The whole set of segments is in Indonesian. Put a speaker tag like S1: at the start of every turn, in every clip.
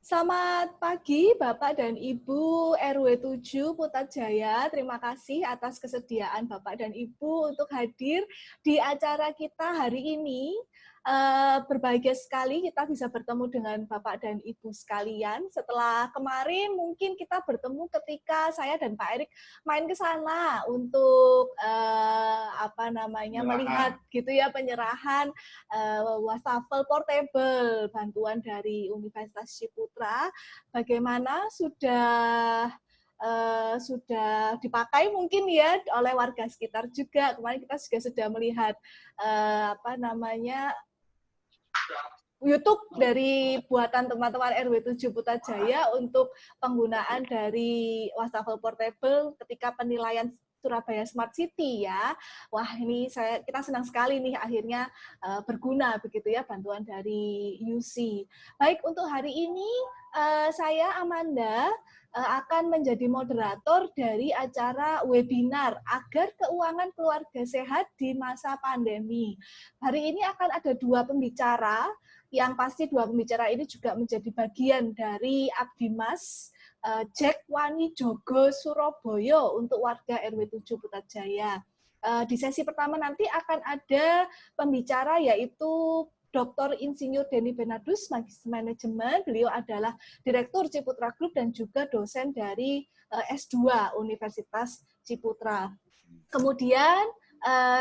S1: Selamat pagi Bapak dan Ibu RW 7 Putrajaya. Terima kasih atas kesediaan Bapak dan Ibu untuk hadir di acara kita hari ini. Berbahagia sekali kita bisa bertemu dengan Bapak dan Ibu sekalian. Setelah kemarin mungkin kita bertemu ketika saya dan Pak Erik main ke sana untuk melihat gitu ya penyerahan wastafel portable bantuan dari Universitas Ciputra. Bagaimana sudah dipakai mungkin ya oleh warga sekitar juga. Kemarin kita juga sudah melihat YouTube dari buatan teman-teman RW 7 Putrajaya untuk penggunaan dari wastafel portable ketika penilaian Surabaya Smart City ya. Wah, ini kita senang sekali nih akhirnya berguna begitu ya bantuan dari UC. Baik, untuk hari ini saya Amanda akan menjadi moderator dari acara webinar agar keuangan keluarga sehat di masa pandemi. Hari ini akan ada dua pembicara, yang pasti dua pembicara ini juga menjadi bagian dari Abdimas Jack Wani Jogo Surabaya untuk warga RW 7 Putrajaya. Di sesi pertama nanti akan ada pembicara yaitu Dr. Insinyur Denny Bernardus, Magister Manajemen. Beliau adalah Direktur Ciputra Group dan juga dosen dari S2 Universitas Ciputra. Kemudian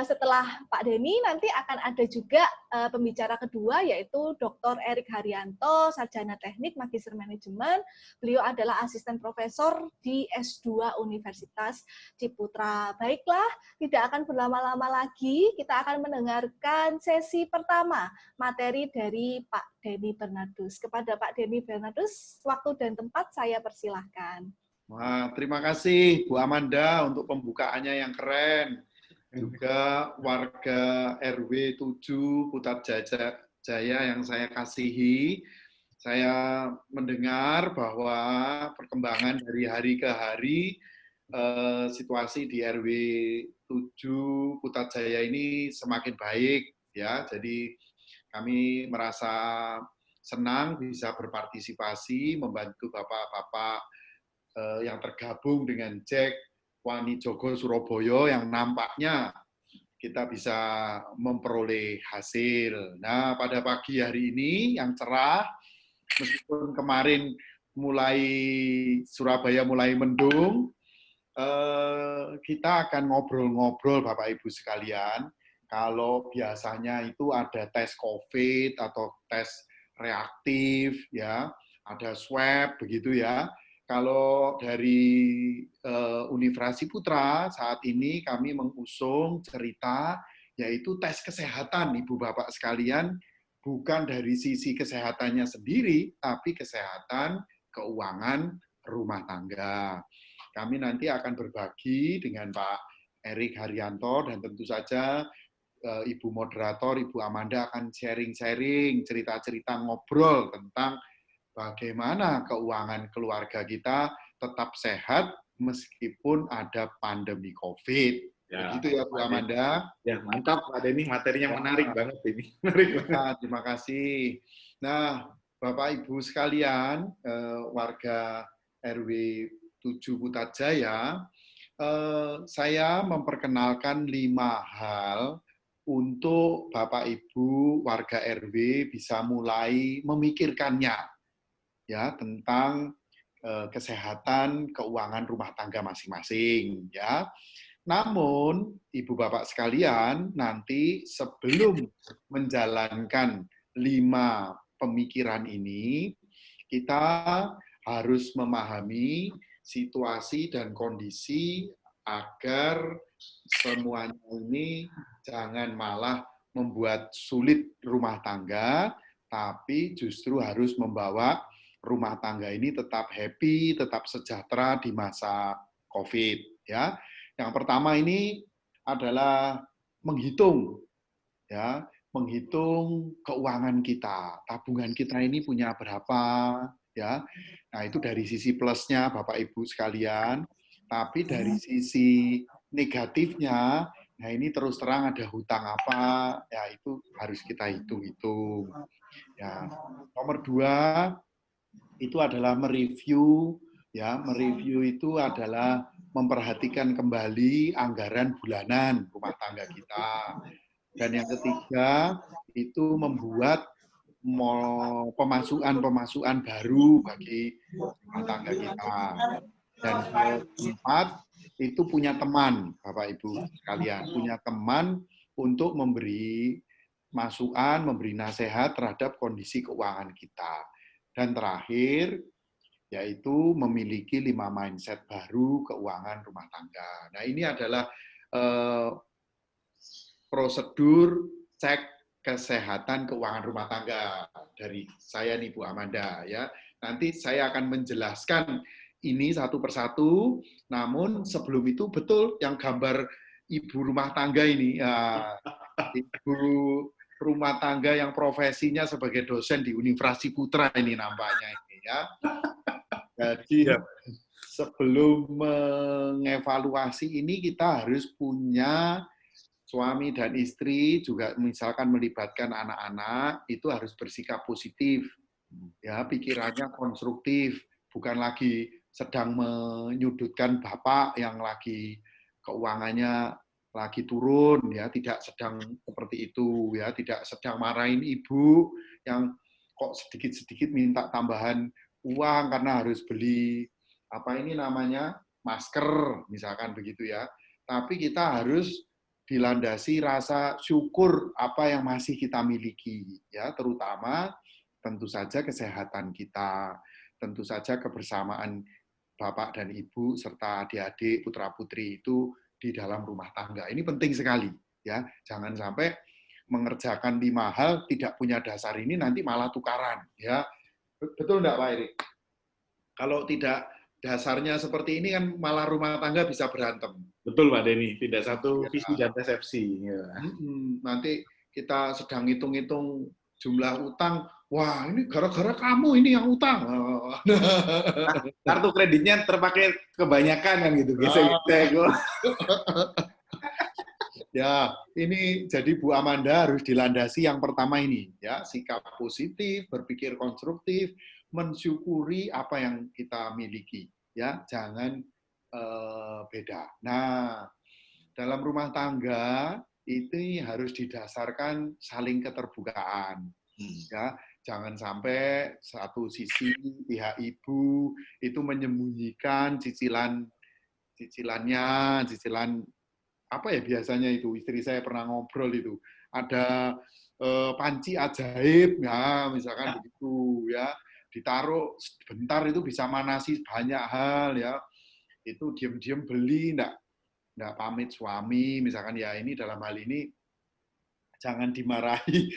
S1: setelah Pak Denny nanti akan ada juga pembicara kedua yaitu Dr. Erik Haryanto, Sarjana Teknik Magister Manajemen. Beliau adalah asisten profesor di S2 Universitas Ciputra. Baiklah, tidak akan berlama-lama lagi, kita akan mendengarkan sesi pertama materi dari Pak Denny Bernardus. Kepada Pak Denny Bernardus, waktu dan tempat saya persilahkan.
S2: Wah, terima kasih Bu Amanda untuk pembukaannya yang keren. Juga warga RW 7 Putrajaya yang saya kasihi, saya mendengar bahwa perkembangan dari hari ke hari situasi di RW 7 Putrajaya ini semakin baik ya. Jadi kami merasa senang bisa berpartisipasi membantu bapak-bapak yang tergabung dengan Jack Wani Jogo Surabaya yang nampaknya kita bisa memperoleh hasil. Nah, pada pagi hari ini yang cerah, meskipun kemarin Surabaya mulai mendung, kita akan ngobrol-ngobrol Bapak Ibu sekalian. Kalau biasanya itu ada tes COVID atau tes reaktif, ya, ada swab begitu ya. Kalau dari Universitas Ciputra saat ini kami mengusung cerita yaitu tes kesehatan Ibu Bapak sekalian, bukan dari sisi kesehatannya sendiri, tapi kesehatan keuangan rumah tangga. Kami nanti akan berbagi dengan Pak Erik Haryanto dan tentu saja Ibu moderator, Ibu Amanda akan sharing-sharing, cerita-cerita ngobrol tentang bagaimana keuangan keluarga kita tetap sehat meskipun ada pandemi COVID. Ya, begitu ya Bu Amanda.
S3: Ya, mantap Pak Denny, materinya menarik banget ini.
S2: Ya, terima kasih. Nah, Bapak Ibu sekalian, warga RW 7 Putrajaya, saya memperkenalkan 5 hal untuk Bapak Ibu warga RW bisa mulai memikirkannya ya tentang kesehatan keuangan rumah tangga masing-masing ya. Namun Ibu Bapak sekalian, nanti sebelum menjalankan 5 pemikiran ini, kita harus memahami situasi dan kondisi agar semuanya ini jangan malah membuat sulit rumah tangga, tapi justru harus membawa rumah tangga ini tetap happy, tetap sejahtera di masa COVID. Ya, yang pertama ini adalah menghitung, ya, menghitung keuangan kita, tabungan kita ini punya berapa, ya. Nah itu dari sisi plusnya Bapak Ibu sekalian, tapi dari sisi negatifnya, nah ini terus terang ada hutang apa, ya itu harus kita hitung-hitung. Ya, nomor 2. itu adalah mereview, ya, mereview itu adalah memperhatikan kembali anggaran bulanan rumah tangga kita. Dan yang ketiga itu membuat pemasukan baru bagi rumah tangga kita. Dan keempat itu punya teman, Bapak Ibu sekalian, punya teman untuk memberi masukan, memberi nasihat terhadap kondisi keuangan kita. Dan terakhir, yaitu memiliki 5 mindset baru keuangan rumah tangga. Nah, ini adalah prosedur cek kesehatan keuangan rumah tangga dari saya nih Bu Amanda ya. Nanti saya akan menjelaskan ini satu persatu, namun sebelum itu betul yang gambar ibu rumah tangga ini, ya, ibu rumah tangga yang profesinya sebagai dosen di Universitas Putra ini nampaknya ini ya. Jadi sebelum mengevaluasi ini kita harus punya suami dan istri, juga misalkan melibatkan anak-anak, itu harus bersikap positif, ya, pikirannya konstruktif, bukan lagi sedang menyudutkan bapak yang lagi keuangannya lagi turun, ya, tidak sedang seperti itu, ya, tidak sedang marahin ibu yang kok sedikit-sedikit minta tambahan uang karena harus beli apa ini namanya masker, misalkan begitu ya. Tapi kita harus dilandasi rasa syukur apa yang masih kita miliki, ya, terutama tentu saja kesehatan kita, tentu saja kebersamaan bapak dan ibu serta adik-adik putra-putri itu di dalam rumah tangga. Ini penting sekali, ya. Jangan sampai mengerjakan 5 hal tidak punya dasar ini nanti malah tukaran, ya. Betul enggak Pak Erik? Kalau tidak dasarnya seperti ini kan malah rumah tangga bisa berantem.
S3: Betul Pak Denny, tidak satu visi dan persepsi. Ya.
S2: Nanti kita sedang hitung-hitung jumlah utang, wah ini gara-gara kamu ini yang utang.
S3: Kartu kreditnya terpakai kebanyakan kan gitu.
S2: Ya, ini jadi Bu Amanda harus dilandasi yang pertama ini, ya, sikap positif, berpikir konstruktif, mensyukuri apa yang kita miliki, ya, jangan beda. Nah, dalam rumah tangga itu harus didasarkan saling keterbukaan, ya, jangan sampai satu sisi pihak ibu itu menyembunyikan cicilan apa ya biasanya itu, istri saya pernah ngobrol itu, ada panci ajaib, ya, misalkan begitu, ya, ditaruh sebentar itu bisa manasi banyak hal, ya, itu diam-diam beli, enggak pamit suami, misalkan, ya, ini dalam hal ini jangan dimarahi,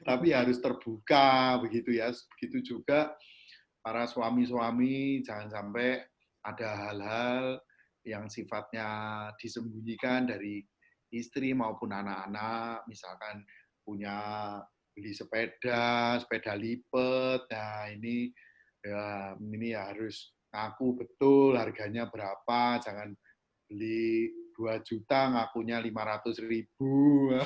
S2: tapi harus terbuka, begitu ya, begitu juga para suami-suami, jangan sampai ada hal-hal yang sifatnya disembunyikan dari istri maupun anak-anak, misalkan punya beli sepeda lipat, nah ini ya harus ngaku betul harganya berapa, jangan beli 2 juta ngakunya 500.000.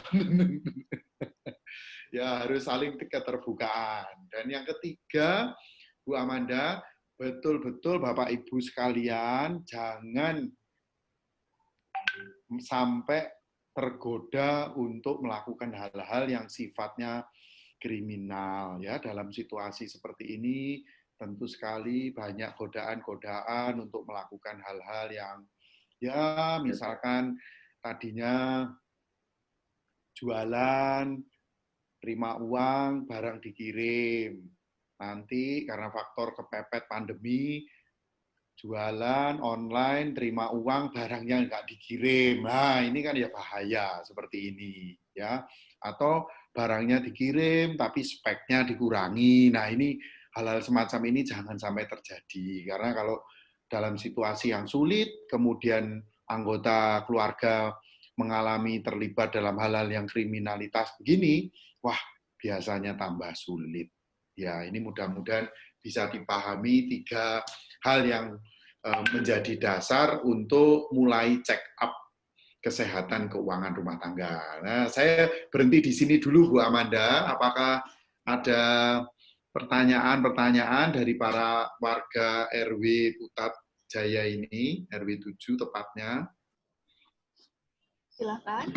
S2: Ya harus saling keterbukaan. Dan yang ketiga, Bu Amanda, betul-betul Bapak Ibu sekalian jangan sampai tergoda untuk melakukan hal-hal yang sifatnya kriminal, ya. Dalam situasi seperti ini tentu sekali banyak godaan-godaan untuk melakukan hal-hal yang, ya, misalkan tadinya jualan, terima uang, barang dikirim. Nanti karena faktor kepepet pandemi, jualan online, terima uang, barangnya nggak dikirim. Nah, ini kan ya bahaya seperti ini, ya. Atau barangnya dikirim, tapi speknya dikurangi. Nah, ini hal-hal semacam ini jangan sampai terjadi. Karena kalau dalam situasi yang sulit, kemudian anggota keluarga mengalami terlibat dalam hal-hal yang kriminalitas begini, wah, biasanya tambah sulit. Ya, ini mudah-mudahan bisa dipahami 3 hal yang menjadi dasar untuk mulai check up kesehatan keuangan rumah tangga. Nah, saya berhenti di sini dulu, Bu Amanda. Apakah ada pertanyaan-pertanyaan dari para warga RW Putat Jaya ini, RW 7 tepatnya.
S1: Silakan.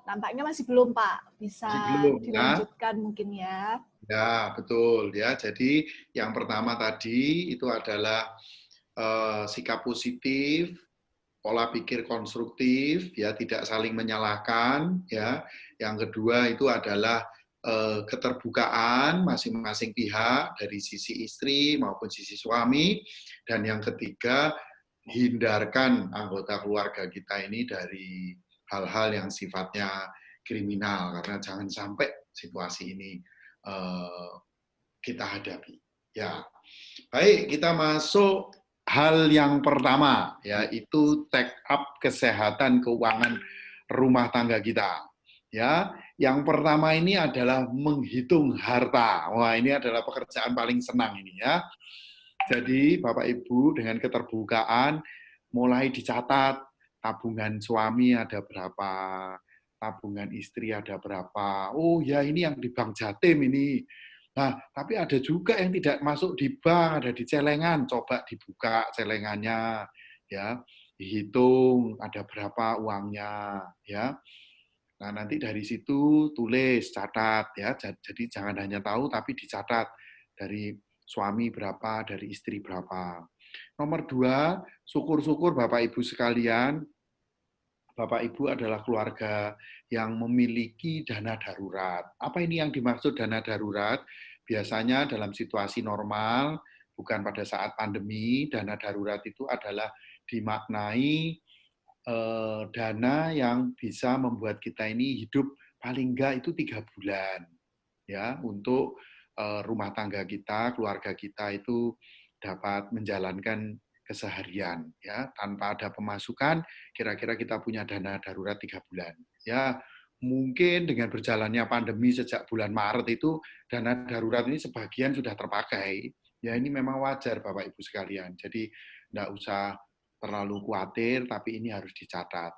S1: Nampaknya masih belum, Pak. Bisa
S2: Masih belum, ya?
S1: dilanjutkan mungkin ya.
S2: Ya, betul ya. Jadi yang pertama tadi itu adalah sikap positif, pola pikir konstruktif, ya tidak saling menyalahkan, ya. Yang kedua itu adalah keterbukaan masing-masing pihak dari sisi istri maupun sisi suami, dan yang ketiga hindarkan anggota keluarga kita ini dari hal-hal yang sifatnya kriminal, karena jangan sampai situasi ini kita hadapi. Ya, baik, kita masuk hal yang pertama, yaitu take up kesehatan keuangan rumah tangga kita. Ya, yang pertama ini adalah menghitung harta. Wah, ini adalah pekerjaan paling senang ini ya. Jadi Bapak Ibu dengan keterbukaan mulai dicatat tabungan suami ada berapa, tabungan istri ada berapa. Oh ya, ini yang di Bank Jatim ini. Nah, tapi ada juga yang tidak masuk di bank, ada di celengan. Coba dibuka celengannya, ya, dihitung ada berapa uangnya, ya. Nah, nanti dari situ tulis, catat, ya. Jadi jangan hanya tahu, tapi dicatat dari suami berapa, dari istri berapa. Nomor 2, syukur-syukur Bapak Ibu sekalian, Bapak Ibu adalah keluarga yang memiliki dana darurat. Apa ini yang dimaksud dana darurat? Biasanya dalam situasi normal, bukan pada saat pandemi, dana darurat itu adalah dimaknai dana yang bisa membuat kita ini hidup paling enggak itu 3 bulan. Ya, untuk rumah tangga kita, keluarga kita itu dapat menjalankan keseharian, ya, tanpa ada pemasukan, kira-kira kita punya dana darurat 3 bulan. Ya, mungkin dengan berjalannya pandemi sejak bulan Maret itu dana darurat ini sebagian sudah terpakai. Ya, ini memang wajar Bapak Ibu sekalian. Jadi enggak usah terlalu khawatir, tapi ini harus dicatat.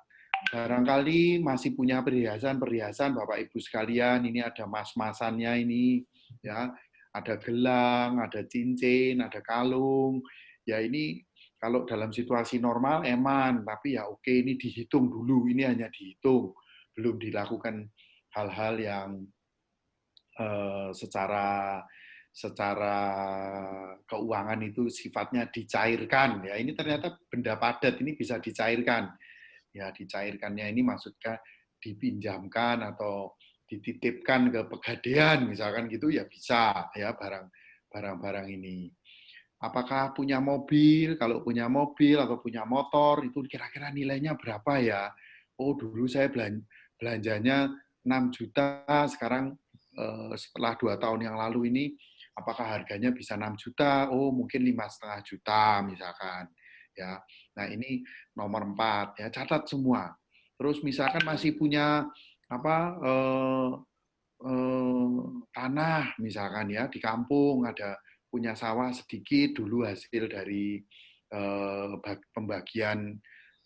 S2: Barangkali masih punya perhiasan-perhiasan Bapak Ibu sekalian, ini ada mas-masannya ini, ya, ada gelang, ada cincin, ada kalung. Ya ini kalau dalam situasi normal eman, tapi ya oke, ini dihitung dulu, ini hanya dihitung, belum dilakukan hal-hal yang secara keuangan itu sifatnya dicairkan. Ya ini ternyata benda padat ini bisa dicairkan. Ya dicairkannya ini maksudnya dipinjamkan atau dititipkan ke pegadaian misalkan gitu ya bisa ya barang-barang ini. Apakah punya mobil? Kalau punya mobil atau punya motor itu kira-kira nilainya berapa ya? Oh dulu saya belanjanya 6 juta, sekarang setelah 2 tahun yang lalu ini apakah harganya bisa 6 juta? Oh mungkin 5,5 juta misalkan. Ya, nah ini nomor 4 ya, catat semua. Terus misalkan masih punya tanah misalkan ya di kampung ada punya sawah sedikit dulu hasil dari pembagian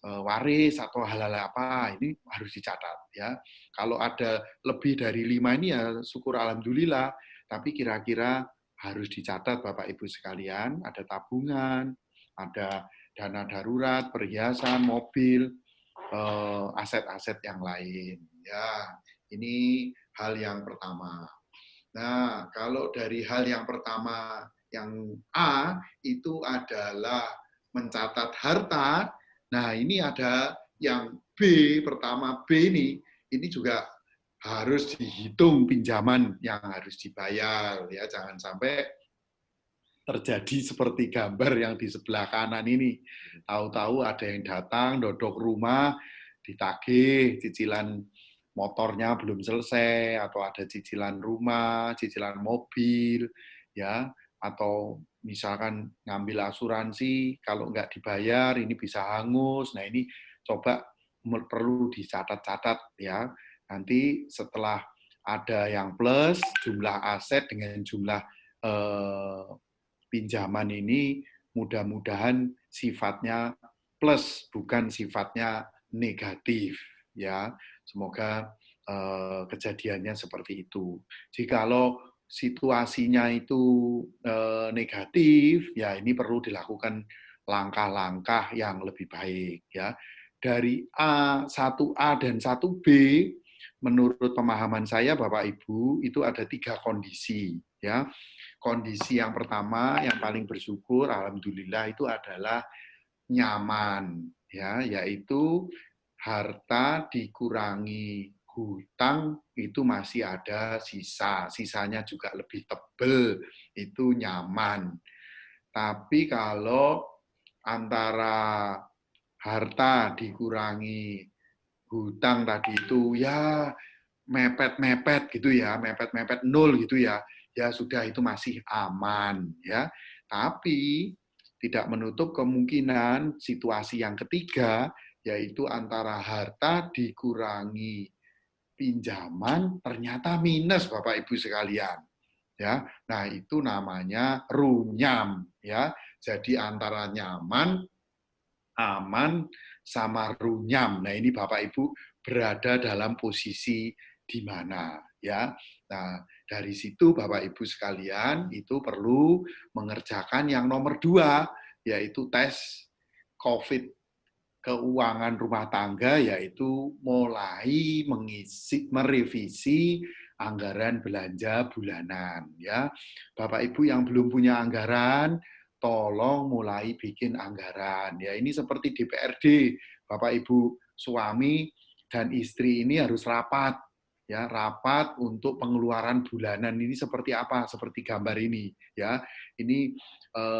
S2: waris atau hal-hal apa ini harus dicatat ya. Kalau ada lebih dari 5 ini ya syukur alhamdulillah, tapi kira-kira harus dicatat Bapak Ibu sekalian, ada tabungan, ada dana darurat, perhiasan, mobil, aset-aset yang lain. Ya, ini hal yang pertama. Nah, kalau dari hal yang pertama, yang A, itu adalah mencatat harta. Nah, ini ada yang B, pertama B ini juga harus dihitung pinjaman yang harus dibayar. Ya, jangan sampai terjadi seperti gambar yang di sebelah kanan ini. Tahu-tahu ada yang datang, dodok rumah, ditagih, cicilan motornya belum selesai, atau ada cicilan rumah, cicilan mobil, ya, atau misalkan ngambil asuransi, kalau nggak dibayar ini bisa hangus. Nah ini coba perlu dicatat-catat ya. Nanti setelah ada yang plus jumlah aset dengan jumlah pinjaman ini mudah-mudahan sifatnya plus bukan sifatnya negatif ya. Semoga kejadiannya seperti itu. Jikalau situasinya itu negatif, ya ini perlu dilakukan langkah-langkah yang lebih baik ya. Dari A, 1A dan 1B, menurut pemahaman saya Bapak Ibu itu ada 3 kondisi ya. Kondisi yang pertama yang paling bersyukur alhamdulillah itu adalah nyaman ya, yaitu harta dikurangi hutang itu masih ada sisa, sisanya juga lebih tebel, itu nyaman. Tapi kalau antara harta dikurangi hutang tadi itu ya mepet-mepet gitu ya, mepet-mepet nol gitu ya, ya sudah itu masih aman ya. Tapi tidak menutup kemungkinan situasi yang ketiga, yaitu antara harta dikurangi pinjaman ternyata minus Bapak Ibu sekalian. Ya, nah itu namanya runyam ya. Jadi antara nyaman, aman sama runyam. Nah, ini Bapak Ibu berada dalam posisi di mana ya. Nah, dari situ Bapak Ibu sekalian itu perlu mengerjakan yang nomor 2, yaitu tes COVID keuangan rumah tangga, yaitu mulai merevisi anggaran belanja bulanan ya. Bapak Ibu yang belum punya anggaran, tolong mulai bikin anggaran ya. Ini seperti DPRD, Bapak Ibu suami dan istri ini harus rapat ya, rapat untuk pengeluaran bulanan ini seperti apa, seperti gambar ini ya. Ini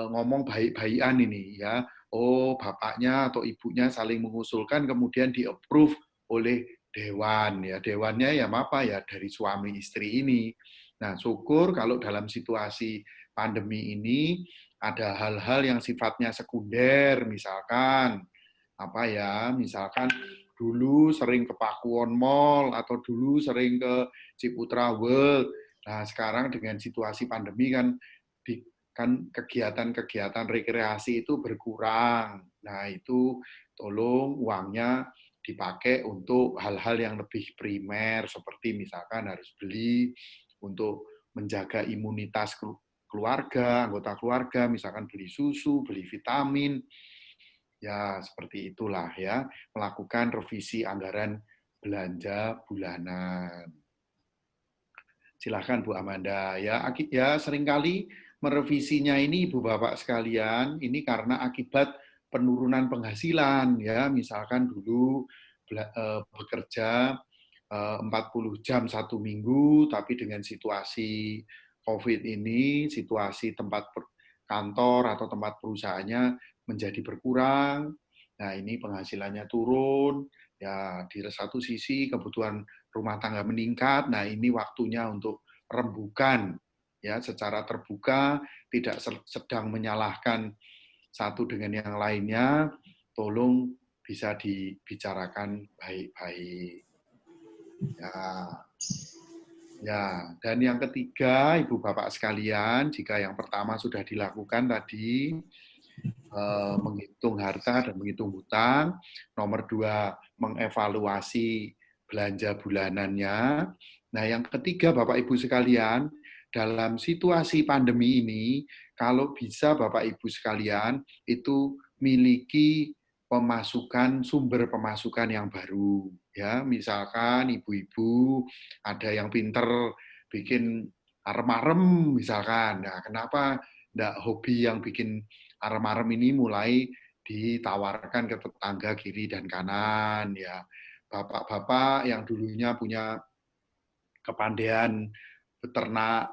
S2: ngomong baik-baikan ini ya. Oh, bapaknya atau ibunya saling mengusulkan kemudian di-approve oleh dewan ya. Dewannya ya apa ya dari suami istri ini. Nah, syukur kalau dalam situasi pandemi ini ada hal-hal yang sifatnya sekunder, misalkan apa ya, misalkan dulu sering ke Pakuwon Mall atau dulu sering ke Ciputra World. Nah, sekarang dengan situasi pandemi kan kegiatan-kegiatan rekreasi itu berkurang. Nah, itu tolong uangnya dipakai untuk hal-hal yang lebih primer, seperti misalkan harus beli untuk menjaga imunitas keluarga, anggota keluarga, misalkan beli susu, beli vitamin, ya seperti itulah ya, melakukan revisi anggaran belanja bulanan. Silakan Bu Amanda. Ya, seringkali merevisinya ini Ibu Bapak sekalian, ini karena akibat penurunan penghasilan ya. Misalkan dulu bekerja 40 jam 1 minggu, tapi dengan situasi COVID ini, situasi tempat kantor atau tempat perusahaannya menjadi berkurang. Nah, ini penghasilannya turun. Ya, di satu sisi kebutuhan rumah tangga meningkat. Nah, ini waktunya untuk rembukan ya secara terbuka, tidak sedang menyalahkan satu dengan yang lainnya. Tolong bisa dibicarakan baik-baik. Ya, dan yang ketiga, Ibu Bapak sekalian, jika yang pertama sudah dilakukan tadi, menghitung harta dan menghitung hutang. Nomor 2, mengevaluasi belanja bulanannya. Nah, yang ketiga, Bapak Ibu sekalian, dalam situasi pandemi ini, kalau bisa Bapak Ibu sekalian, itu miliki sumber pemasukan yang baru. Ya, misalkan ibu-ibu ada yang pinter bikin arem-arem, misalkan. Nah, kenapa enggak hobi yang bikin arem-arem ini mulai ditawarkan ke tetangga kiri dan kanan ya. Bapak-bapak yang dulunya punya kepandaian beternak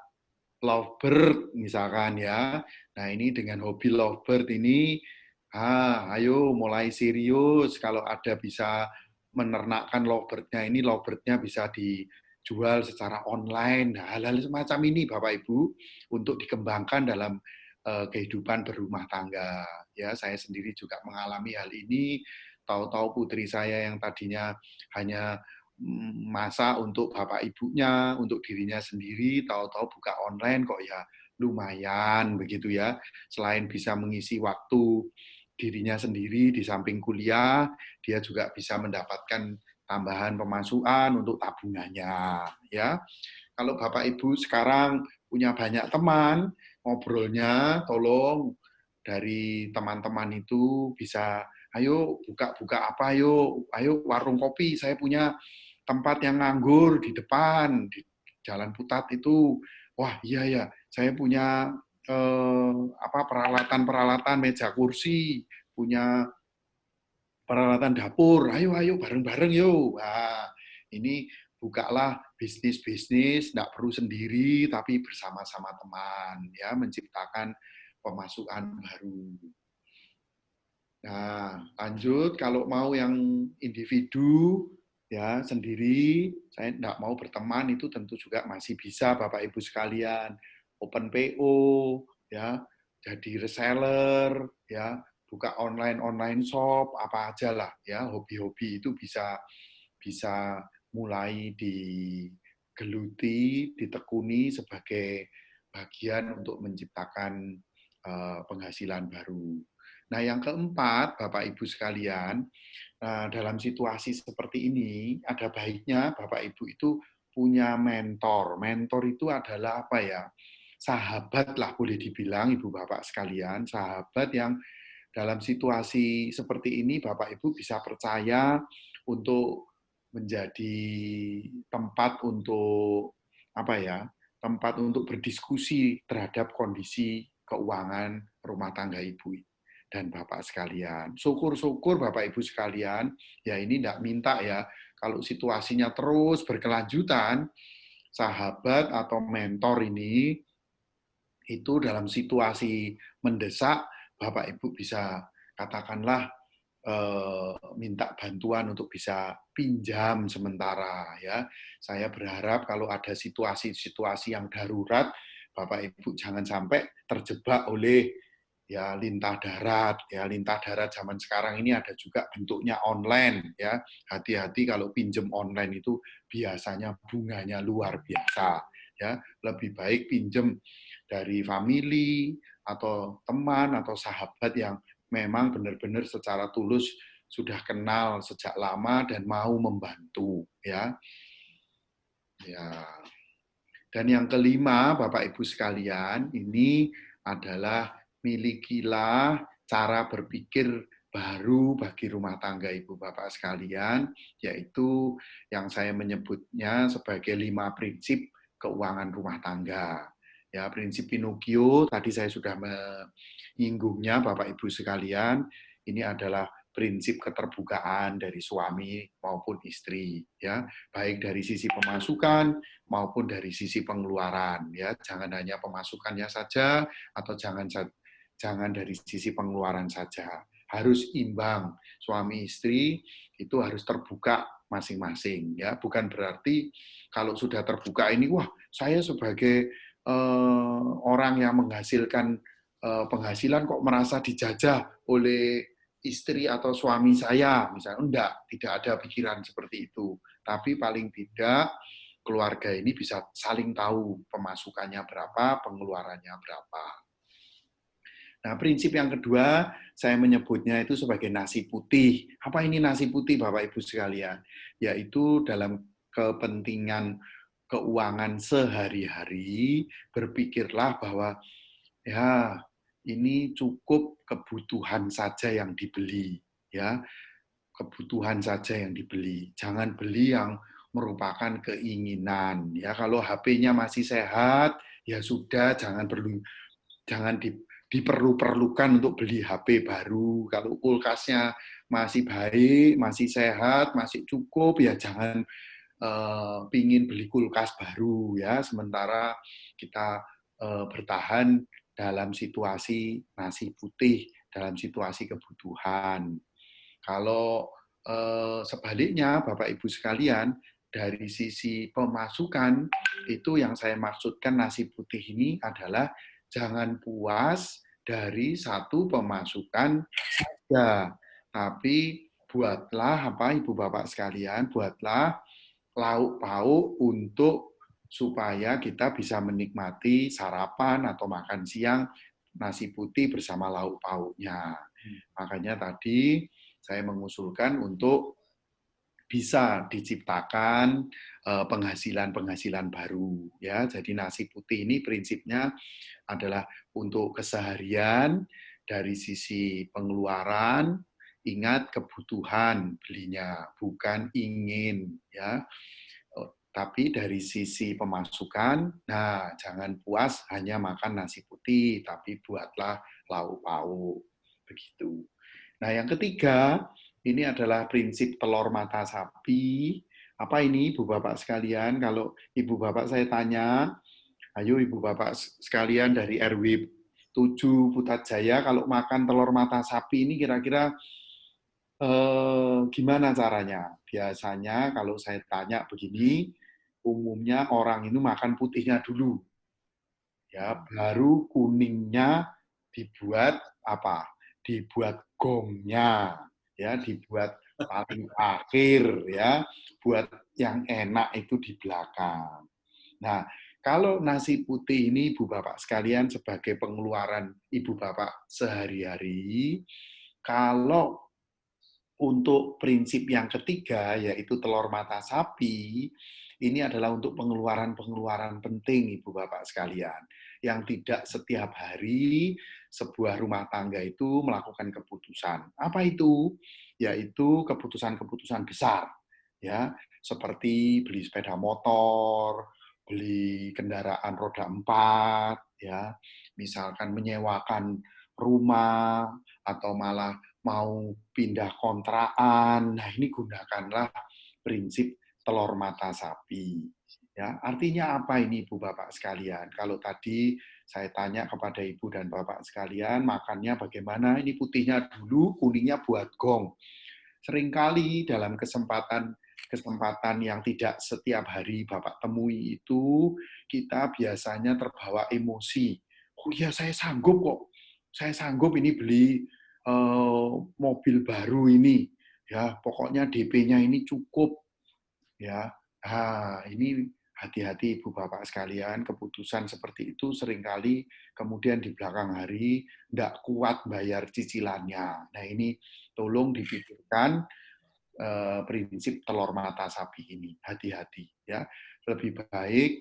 S2: lovebird misalkan ya. Nah, ini dengan hobi lovebird ini ayo mulai serius kalau ada bisa menernakkan lovebird-nya ini, lovebird-nya bisa dijual secara online. Nah, hal-hal semacam ini Bapak Ibu untuk dikembangkan dalam kehidupan berumah tangga. Ya, saya sendiri juga mengalami hal ini. Tahu-tahu putri saya yang tadinya hanya masak untuk bapak ibunya, untuk dirinya sendiri, tahu-tahu buka online kok ya lumayan begitu ya. Selain bisa mengisi waktu dirinya sendiri di samping kuliah, dia juga bisa mendapatkan tambahan pemasukan untuk tabungannya ya. kalau Bapak Ibu sekarang punya banyak teman, ngobrolnya tolong dari teman-teman itu bisa, ayo buka-buka apa, ayo warung kopi, saya punya tempat yang nganggur di depan, di Jalan Putat itu. Wah, iya ya, saya punya peralatan-peralatan meja kursi, punya peralatan dapur, ayo bareng-bareng yuk. Nah, ini bukalah bisnis-bisnis, tidak perlu sendiri, tapi bersama-sama teman, ya, menciptakan pemasukan baru. Nah, lanjut, kalau mau yang individu, ya, sendiri, saya tidak mau berteman, itu tentu juga masih bisa, Bapak Ibu sekalian. Open PO, ya, jadi reseller, ya, buka online shop, apa aja lah, ya, hobi-hobi itu bisa mulai digeluti, ditekuni sebagai bagian untuk menciptakan penghasilan baru. Nah, yang keempat, Bapak Ibu sekalian, dalam situasi seperti ini, ada baiknya Bapak Ibu itu punya mentor. Mentor itu adalah apa ya? Sahabat lah boleh dibilang, Ibu Bapak sekalian, sahabat yang dalam situasi seperti ini Bapak Ibu bisa percaya untuk menjadi tempat untuk apa ya? Tempat untuk berdiskusi terhadap kondisi keuangan rumah tangga Ibu dan Bapak sekalian. Syukur-syukur Bapak Ibu sekalian, ya ini tidak minta ya, kalau situasinya terus berkelanjutan, sahabat atau mentor ini itu dalam situasi mendesak, Bapak Ibu bisa katakanlah minta bantuan untuk bisa pinjam sementara ya. Saya berharap kalau ada situasi-situasi yang darurat, Bapak Ibu jangan sampai terjebak oleh ya lintah darat. Ya, lintah darat zaman sekarang ini ada juga bentuknya online ya. Hati-hati kalau pinjam online itu biasanya bunganya luar biasa ya. Lebih baik pinjam dari family atau teman atau sahabat yang memang benar-benar secara tulus sudah kenal sejak lama dan mau membantu ya. Ya. Dan yang kelima, Bapak Ibu sekalian, ini adalah milikilah cara berpikir baru bagi rumah tangga Ibu Bapak sekalian, yaitu yang saya menyebutnya sebagai 5 prinsip keuangan rumah tangga. Ya, prinsip Pinocchio tadi saya sudah menyinggungnya Bapak Ibu sekalian, ini adalah prinsip keterbukaan dari suami maupun istri ya, baik dari sisi pemasukan maupun dari sisi pengeluaran ya. Jangan hanya pemasukannya saja atau jangan dari sisi pengeluaran saja. Harus imbang. Suami istri itu harus terbuka masing-masing ya. Bukan berarti kalau sudah terbuka ini wah, saya sebagai orang yang menghasilkan penghasilan kok merasa dijajah oleh istri atau suami saya, misalnya tidak ada pikiran seperti itu. Tapi paling tidak keluarga ini bisa saling tahu pemasukannya berapa, pengeluarannya berapa. Nah, prinsip yang kedua, saya menyebutnya itu sebagai nasi putih. Apa ini nasi putih, Bapak Ibu sekalian? Yaitu dalam kepentingan keuangan sehari-hari, berpikirlah bahwa ya ini cukup kebutuhan saja yang dibeli, ya kebutuhan saja yang dibeli. Jangan beli yang merupakan keinginan. Ya kalau HP-nya masih sehat, ya sudah jangan diperlukan untuk beli HP baru. Kalau kulkasnya masih baik, masih sehat, masih cukup, ya jangan pingin beli kulkas baru ya, sementara kita bertahan dalam situasi nasi putih, dalam situasi kebutuhan. Kalau sebaliknya, Bapak Ibu sekalian, dari sisi pemasukan, itu yang saya maksudkan nasi putih ini adalah jangan puas dari satu pemasukan saja, tapi buatlah Ibu Bapak sekalian, buatlah lauk pauk untuk supaya kita bisa menikmati sarapan atau makan siang nasi putih bersama lauk pauknya. Makanya tadi saya mengusulkan untuk bisa diciptakan penghasilan-penghasilan baru ya. Jadi nasi putih ini prinsipnya adalah untuk keseharian dari sisi pengeluaran, ingat kebutuhan belinya, bukan ingin ya. Tapi dari sisi pemasukan, nah jangan puas hanya makan nasi putih, tapi buatlah lauk pauk. Begitu. Nah yang ketiga, ini adalah prinsip telur mata sapi. Apa ini Ibu Bapak sekalian? Kalau Ibu Bapak saya tanya, ayo Ibu Bapak sekalian dari RW 7 Putrajaya, kalau makan telur mata sapi ini kira-kira gimana caranya? Biasanya kalau saya tanya begini, umumnya orang itu makan putihnya dulu, ya, baru kuningnya dibuat apa? Dibuat gongnya, ya, dibuat paling akhir, ya, buat yang enak itu di belakang. Nah, kalau nasi putih ini Ibu Bapak sekalian sebagai pengeluaran Ibu Bapak sehari-hari, kalau untuk prinsip yang ketiga, yaitu telur mata sapi, ini adalah untuk pengeluaran-pengeluaran penting, Ibu Bapak sekalian, yang tidak setiap hari sebuah rumah tangga itu melakukan keputusan. Apa itu? Yaitu keputusan-keputusan besar, ya, seperti beli sepeda motor, beli kendaraan roda 4, ya, misalkan menyewakan rumah, atau malah mau pindah kontrakan. Nah, ini gunakanlah prinsip telur mata sapi. Ya, artinya apa ini Ibu Bapak sekalian? Kalau tadi saya tanya kepada Ibu dan Bapak sekalian, makannya bagaimana? Ini putihnya dulu, kuningnya buat gong. Seringkali dalam kesempatan yang tidak setiap hari Bapak temui itu, kita biasanya terbawa emosi. Oh iya, saya sanggup kok. Saya sanggup ini beli mobil baru ini. Ya, pokoknya DP-nya ini cukup. Ya, ini hati-hati Ibu Bapak sekalian, keputusan seperti itu seringkali kemudian di belakang hari tidak kuat bayar cicilannya. Nah ini tolong dipikirkan prinsip telur mata sapi ini, hati-hati ya. Lebih baik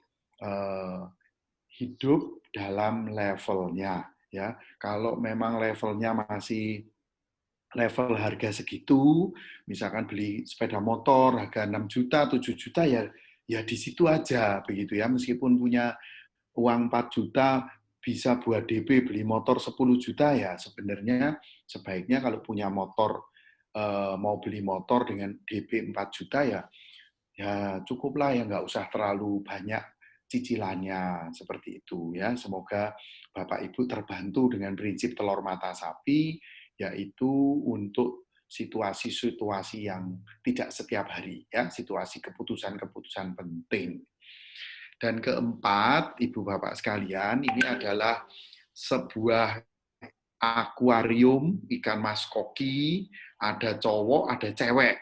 S2: hidup dalam levelnya ya. Kalau memang levelnya masih level harga segitu, misalkan beli sepeda motor harga 6 juta, 7 juta ya di situ aja begitu ya. Meskipun punya uang 4 juta bisa buat DP beli motor 10 juta ya sebenarnya sebaiknya kalau punya motor mau beli motor dengan DP 4 juta ya cukuplah ya nggak usah terlalu banyak cicilannya seperti itu ya. Semoga Bapak Ibu terbantu dengan prinsip telur mata sapi yaitu untuk situasi-situasi yang tidak setiap hari ya, situasi keputusan-keputusan penting. Dan keempat, Ibu Bapak sekalian, ini adalah sebuah akuarium ikan mas koki, ada cowok, ada cewek.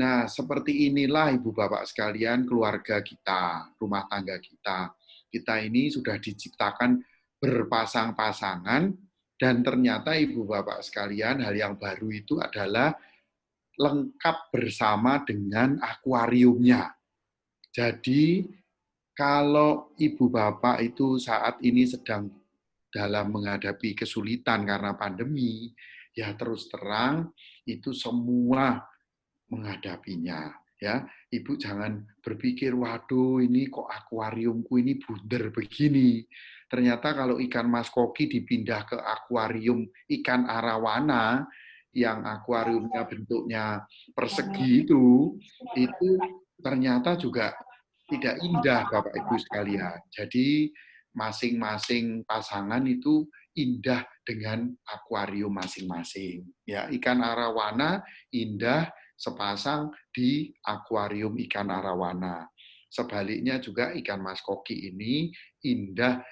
S2: Nah, seperti inilah Ibu Bapak sekalian keluarga kita, rumah tangga kita. Kita ini sudah diciptakan berpasang-pasangan dan ternyata Ibu Bapak sekalian hal yang baru itu adalah lengkap bersama dengan akuariumnya. Jadi, kalau Ibu Bapak itu saat ini sedang dalam menghadapi kesulitan karena pandemi, ya terus terang itu semua menghadapinya. Ya, Ibu jangan berpikir, waduh ini kok akuariumku ini bundar begini. Ternyata kalau ikan mas koki dipindah ke akuarium ikan arawana, yang akuariumnya bentuknya persegi itu ternyata juga tidak indah Bapak Ibu sekalian. Jadi masing-masing pasangan itu indah dengan akuarium masing-masing. Ya, ikan arawana indah sepasang di akuarium ikan arawana. Sebaliknya juga ikan mas koki ini indah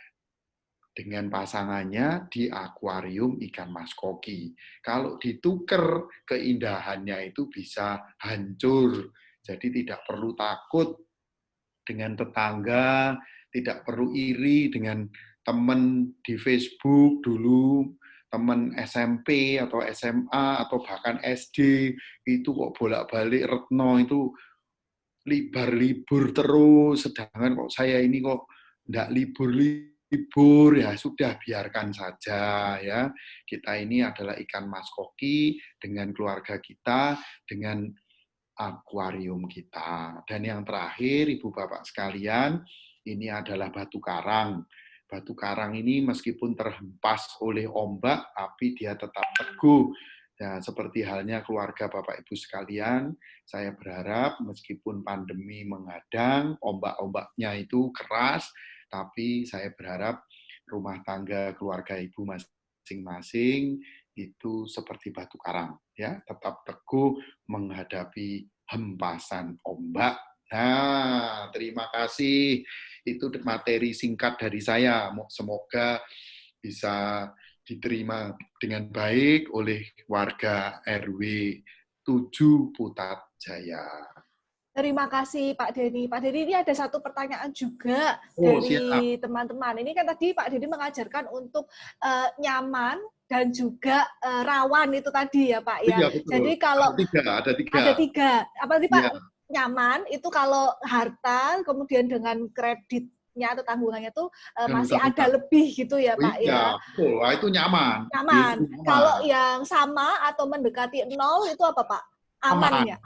S2: dengan pasangannya di akuarium ikan mas koki. Kalau ditukar keindahannya itu bisa hancur. Jadi tidak perlu takut dengan tetangga, tidak perlu iri dengan teman di Facebook dulu, teman SMP atau SMA atau bahkan SD itu kok bolak-balik Retno itu libur terus, sedangkan kok saya ini kok enggak libur, ya sudah biarkan saja ya. Kita ini adalah ikan mas koki dengan keluarga kita, dengan akuarium kita. Dan yang terakhir, Ibu Bapak sekalian, ini adalah batu karang. Batu karang ini meskipun terhempas oleh ombak, tapi dia tetap teguh. Ya, seperti halnya keluarga Bapak Ibu sekalian, saya berharap meskipun pandemi menghadang, ombak-ombaknya itu keras, tapi saya berharap rumah tangga keluarga Ibu masing-masing itu seperti batu karang, ya, tetap teguh menghadapi hempasan ombak. Nah, terima kasih. Itu materi singkat dari saya. Semoga bisa diterima dengan baik oleh warga RW 7 Putat Jaya.
S1: Terima kasih Pak Denny. Pak Denny, ini ada satu pertanyaan juga
S2: Siap.
S1: dari teman-teman. Ini kan tadi Pak Denny mengajarkan untuk nyaman dan juga rawan itu tadi ya Pak ya.
S2: Iya, betul.
S1: Jadi kalau
S2: ada tiga.
S1: Ada tiga. Apa sih Pak?
S2: Ya.
S1: Nyaman itu kalau harta, kemudian dengan kreditnya atau tanggungannya itu masih ada lebih gitu ya Pak ya.
S2: Betul. Itu nyaman.
S1: Nyaman. Kalau yang sama atau mendekati nol itu apa Pak? Aman ya.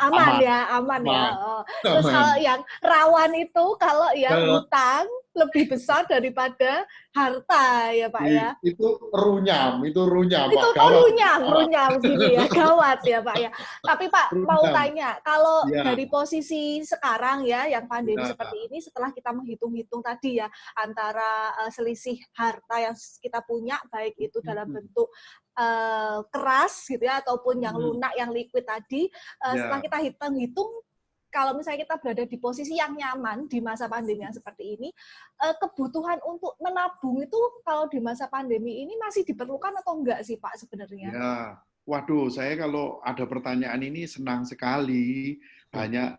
S1: Terus kalau yang rawan itu kalau yang hutang lebih besar daripada harta ya Pak ya.
S2: Itu runyam.
S1: Itu runyam gini ya, gawat ya Pak ya. Tapi Pak mau tanya, kalau dari posisi sekarang ya yang pandemi seperti ini, setelah kita menghitung-hitung tadi ya antara selisih harta yang kita punya baik itu dalam bentuk keras gitu ya ataupun yang lunak yang liquid tadi, setelah kita hitung-hitung kalau misalnya kita berada di posisi yang nyaman di masa pandemi yang seperti ini, kebutuhan untuk menabung itu kalau di masa pandemi ini masih diperlukan atau enggak sih Pak sebenarnya?
S2: Ya, waduh, saya kalau ada pertanyaan ini senang sekali. Banyak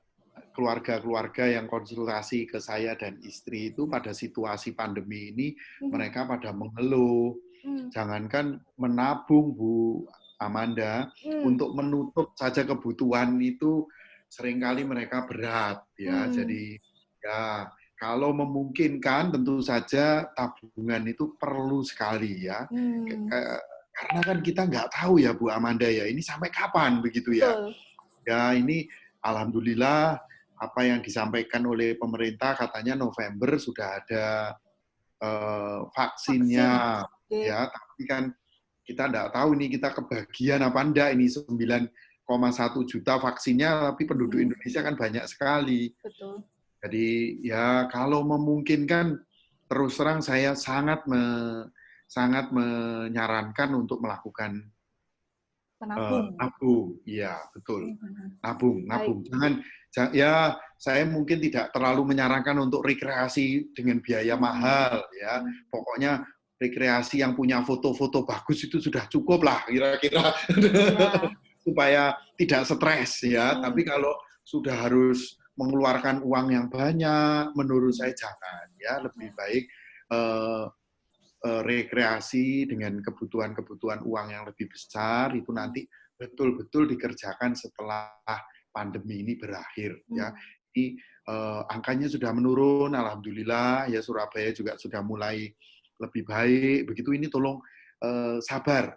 S2: keluarga-keluarga yang konsultasi ke saya dan istri itu pada situasi pandemi ini, mereka pada mengeluh. Jangankan menabung, Bu Amanda, untuk menutup saja kebutuhan itu seringkali mereka berat ya. Jadi ya kalau memungkinkan tentu saja tabungan itu perlu sekali ya. Karena kan kita nggak tahu ya Bu Amanda ya, ini sampai kapan begitu ya. Ya ini alhamdulillah apa yang disampaikan oleh pemerintah katanya November sudah ada vaksinnya ya, tapi kan kita nggak tahu ini kita kebagian apa enggak, ini 9,1 juta vaksinnya, tapi penduduk Indonesia kan banyak sekali.
S1: Betul.
S2: Jadi ya kalau memungkinkan, terus terang saya sangat menyarankan untuk melakukan nabung. Iya, betul. Nabung. Jangan ya, saya mungkin tidak terlalu menyarankan untuk rekreasi dengan biaya mahal ya. Pokoknya rekreasi yang punya foto-foto bagus itu sudah cukup lah kira-kira. Supaya tidak stres ya. Tapi kalau sudah harus mengeluarkan uang yang banyak, menurut saya jangan ya. Lebih baik rekreasi dengan kebutuhan-kebutuhan uang yang lebih besar itu nanti betul-betul dikerjakan setelah pandemi ini berakhir ya. Ini angkanya sudah menurun, alhamdulillah ya. Surabaya juga sudah mulai lebih baik. Begitu ini tolong sabar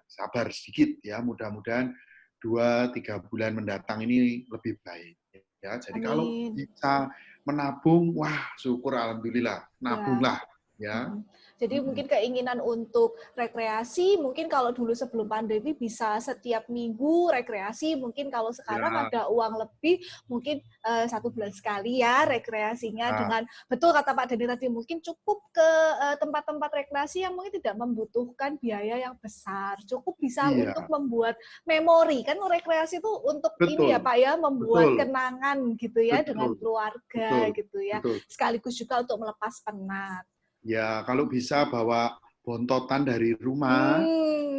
S2: sedikit ya. Mudah-mudahan 2-3 bulan mendatang ini lebih baik ya. Jadi kalau bisa menabung, wah syukur alhamdulillah, nabunglah ya.
S1: Jadi mungkin keinginan untuk rekreasi, mungkin kalau dulu sebelum pandemi bisa setiap minggu rekreasi, mungkin kalau sekarang ada uang lebih, mungkin 1 bulan sekali ya rekreasinya dengan, betul kata Pak Denny tadi, mungkin cukup ke tempat-tempat rekreasi yang mungkin tidak membutuhkan biaya yang besar, cukup bisa untuk membuat memori, kan rekreasi itu untuk ini ya Pak ya, membuat kenangan gitu ya dengan keluarga gitu ya, sekaligus juga untuk melepas penat.
S2: Ya, kalau bisa bawa bontotan dari rumah.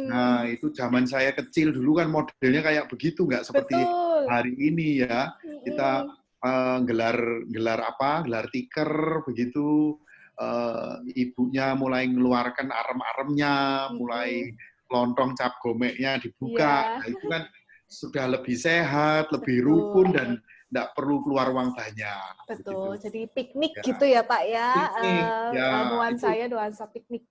S2: Nah, itu zaman saya kecil dulu kan modelnya kayak begitu, nggak seperti hari ini ya. Kita gelar tikar begitu. Ibunya mulai mengeluarkan arem-aremnya, mulai lontong cap gomeknya dibuka.
S1: Iya.
S2: Nah, itu kan sudah lebih sehat, lebih
S1: Betul.
S2: rukun, dan nggak perlu keluar uang banyak.
S1: Betul,
S2: Begitu.
S1: jadi piknik
S2: Ya.
S1: gitu ya Pak ya,
S2: Piknik, ya,
S1: nuansa piknik.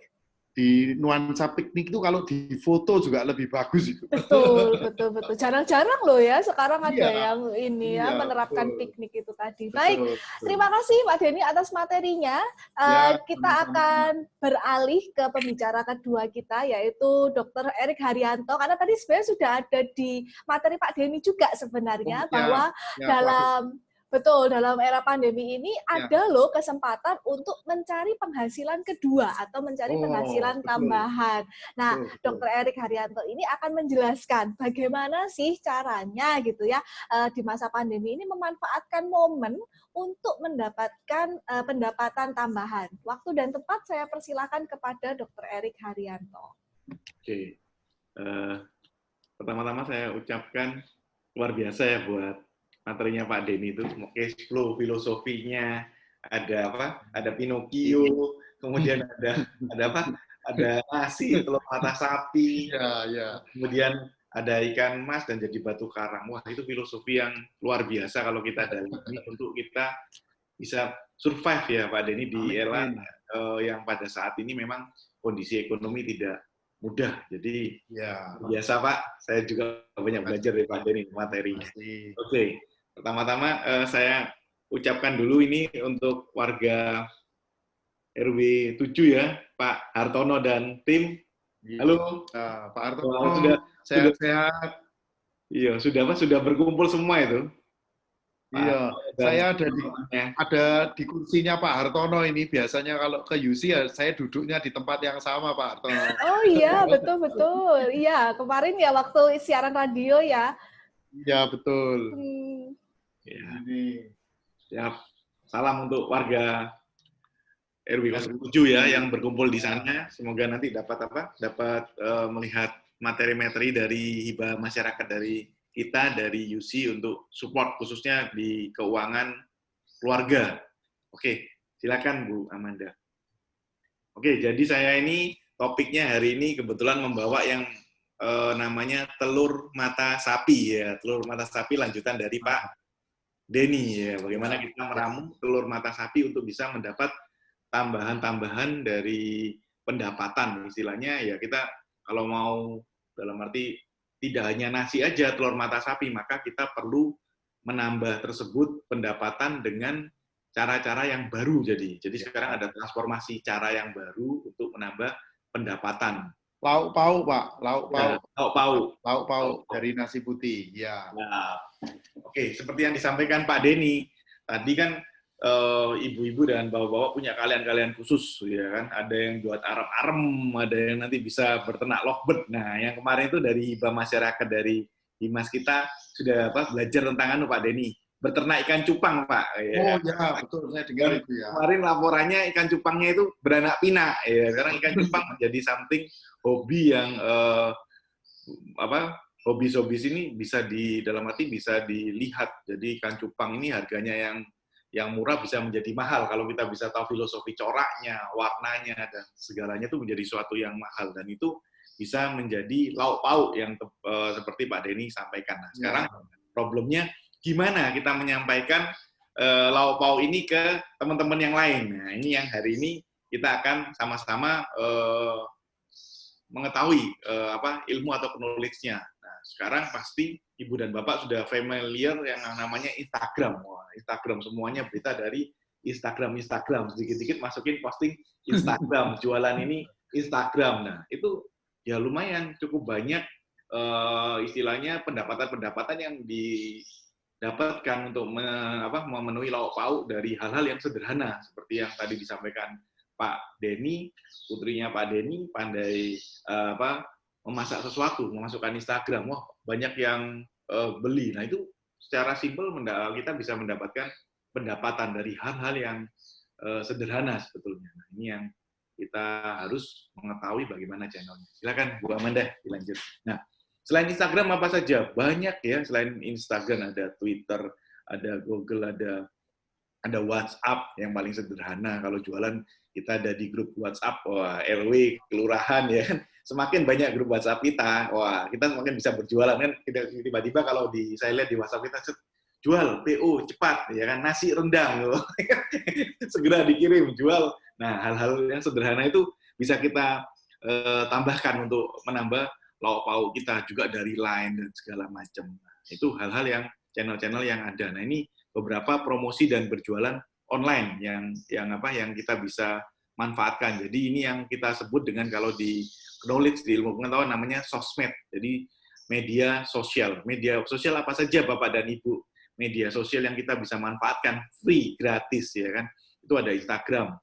S2: di nuansa piknik itu kalau di foto juga lebih bagus itu.
S1: Betul, betul, betul. Jarang-jarang loh ya sekarang ada
S2: Iya,
S1: yang ini ya
S2: iya,
S1: menerapkan
S2: betul.
S1: piknik itu tadi. Baik,
S2: Betul, betul.
S1: terima kasih Pak Denny atas materinya.
S2: Ya,
S1: Kita
S2: sama-sama.
S1: akan beralih ke pembicara kedua kita, yaitu Dr. Erik Haryanto. Karena tadi sebenarnya sudah ada di materi Pak Denny juga sebenarnya,
S2: Oh,
S1: bahwa dalam era pandemi ini ada loh kesempatan untuk mencari penghasilan kedua atau mencari penghasilan tambahan. Nah, Dr. Erik Haryanto ini akan menjelaskan bagaimana sih caranya gitu ya di masa pandemi ini memanfaatkan momen untuk mendapatkan pendapatan tambahan. Waktu dan tempat saya persilakan kepada Dr. Erik Haryanto.
S3: Oke. Pertama-tama saya ucapkan luar biasa ya buat materinya Pak Denny itu, cash flow, filosofinya, ada apa? Ada Pinocchio, kemudian ada apa? Ada nasi, telur mata sapi, kemudian ada ikan mas dan jadi batu karang. Wah, itu filosofi yang luar biasa kalau kita dalami untuk kita bisa survive ya Pak Denny di era yang pada saat ini memang kondisi ekonomi tidak mudah. Jadi biasa Pak, saya juga banyak belajar dari Pak Denny materinya. Oke. Pertama-tama saya ucapkan dulu ini untuk warga RW 7 ya, Pak Hartono dan tim. Halo,
S2: Pak Hartono, sehat-sehat.
S3: Iya, sudah berkumpul semua itu.
S2: Iya, saya ada di kursinya Pak Hartono ini. Biasanya kalau ke UC ya saya duduknya di tempat yang sama Pak Hartono.
S1: Oh iya, betul. Iya, kemarin ya waktu siaran radio ya.
S2: Iya, betul.
S3: Ya, salam untuk warga RW 07 ya yang berkumpul di sana. Semoga nanti dapat melihat materi-materi dari hibah masyarakat dari kita dari UC untuk support khususnya di keuangan keluarga. Oke, silakan Bu Amanda. Oke, jadi saya ini topiknya hari ini kebetulan membawa yang namanya telur mata sapi ya, telur mata sapi lanjutan dari Pak Denny ya, bagaimana kita meramu telur mata sapi untuk bisa mendapat tambahan-tambahan dari pendapatan. Istilahnya ya kita kalau mau dalam arti tidak hanya nasi aja telur mata sapi, maka kita perlu menambah tersebut pendapatan dengan cara-cara yang baru. Jadi sekarang ada transformasi cara yang baru untuk menambah pendapatan.
S2: Lauk pauk, Pak. Lauk
S3: pauk
S2: dari nasi putih. Ya.
S3: Nah, oke, seperti yang disampaikan Pak Denny, tadi kan ibu-ibu dan bapak-bapak punya kalian-kalian khusus, ya kan? Ada yang buat arem-arem, ada yang nanti bisa berternak lovebird. Nah, yang kemarin itu dari hibah masyarakat dari Dimas kita sudah belajar tentang Pak Denny, berternak ikan cupang, Pak.
S2: Ya. Oh ya, betul. Saya dengar itu ya.
S3: Kemarin laporannya ikan cupangnya itu beranak pinak. Ya, sekarang ikan cupang menjadi something hobi yang hobi-hobi ini bisa dalam arti bisa dilihat. Jadi ikan cupang ini harganya yang murah bisa menjadi mahal kalau kita bisa tahu filosofi coraknya, warnanya dan segalanya itu menjadi suatu yang mahal dan itu bisa menjadi lauk pauk yang seperti Pak Denny sampaikan. Nah, sekarang problemnya gimana kita menyampaikan lauk pauk ini ke teman-teman yang lain. Nah, ini yang hari ini kita akan sama-sama mengetahui ilmu atau knowledge-nya. Nah, sekarang pasti Ibu dan Bapak sudah familiar yang namanya Instagram. Wah, Instagram semuanya berita dari Instagram. Sedikit-sedikit masukin posting Instagram. Jualan ini Instagram. Nah, itu ya lumayan cukup banyak istilahnya pendapatan-pendapatan yang didapatkan untuk memenuhi lauk pauk dari hal-hal yang sederhana seperti yang tadi disampaikan Pak Denny, putrinya Pak Denny pandai memasak sesuatu, memasukkan Instagram. Wah, banyak yang beli. Nah, itu secara simpel kita bisa mendapatkan pendapatan dari hal-hal yang sederhana sebetulnya. Nah, ini yang kita harus mengetahui bagaimana channelnya. Silakan Bu Amanda dilanjut. Nah, selain Instagram apa saja? Banyak ya, selain Instagram ada Twitter, ada Google, ada WhatsApp yang paling sederhana. Kalau jualan kita ada di grup WhatsApp RW kelurahan ya kan. semakin banyak grup WhatsApp kita, wah kita semakin bisa berjualan kan. Tiba-tiba kalau saya lihat di WhatsApp kita, jual PO cepat, ya kan, nasi rendang, segera dikirim, jual. Nah, hal-hal yang sederhana itu bisa kita tambahkan untuk menambah lauk pauk kita juga dari Line dan segala macam. Itu hal-hal yang channel-channel yang ada. Nah, ini beberapa promosi dan berjualan online yang kita bisa manfaatkan. Jadi ini yang kita sebut dengan, kalau di knowledge, di ilmu pengetahuan, namanya sosmed. Jadi media sosial. Media sosial apa saja Bapak dan Ibu? Media sosial yang kita bisa manfaatkan free, gratis, ya kan? Itu ada Instagram,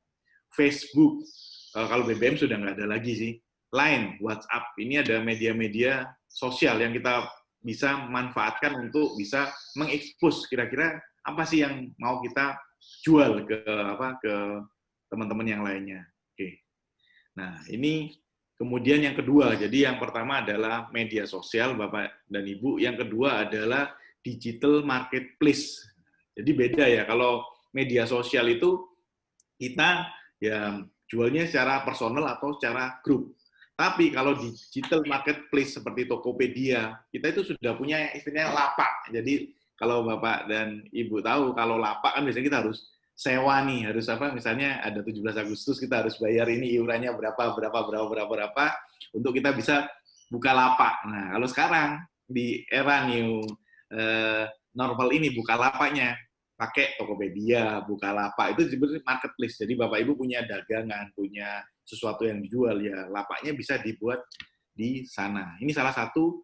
S3: Facebook, kalau BBM sudah nggak ada lagi sih. Line, WhatsApp, ini ada media-media sosial yang kita bisa manfaatkan untuk bisa mengekspos kira-kira apa sih yang mau kita jual ke teman-teman yang lainnya. Oke. Nah, ini kemudian yang kedua. Jadi yang pertama adalah media sosial Bapak dan Ibu, yang kedua adalah digital marketplace. Jadi beda ya, kalau media sosial itu kita ya jualnya secara personal atau secara grup. Tapi kalau digital marketplace seperti Tokopedia, kita itu sudah punya istilahnya lapak. Jadi kalau Bapak dan Ibu tahu, kalau lapak kan biasanya kita harus sewa nih, harus misalnya ada 17 Agustus kita harus bayar ini iurannya berapa untuk kita bisa buka lapak. Nah, kalau sekarang di era new normal ini, buka lapaknya pakai Tokopedia, Bukalapak, itu sebenarnya marketplace. Jadi Bapak Ibu punya dagangan, punya sesuatu yang dijual, ya lapaknya bisa dibuat di sana. Ini salah satu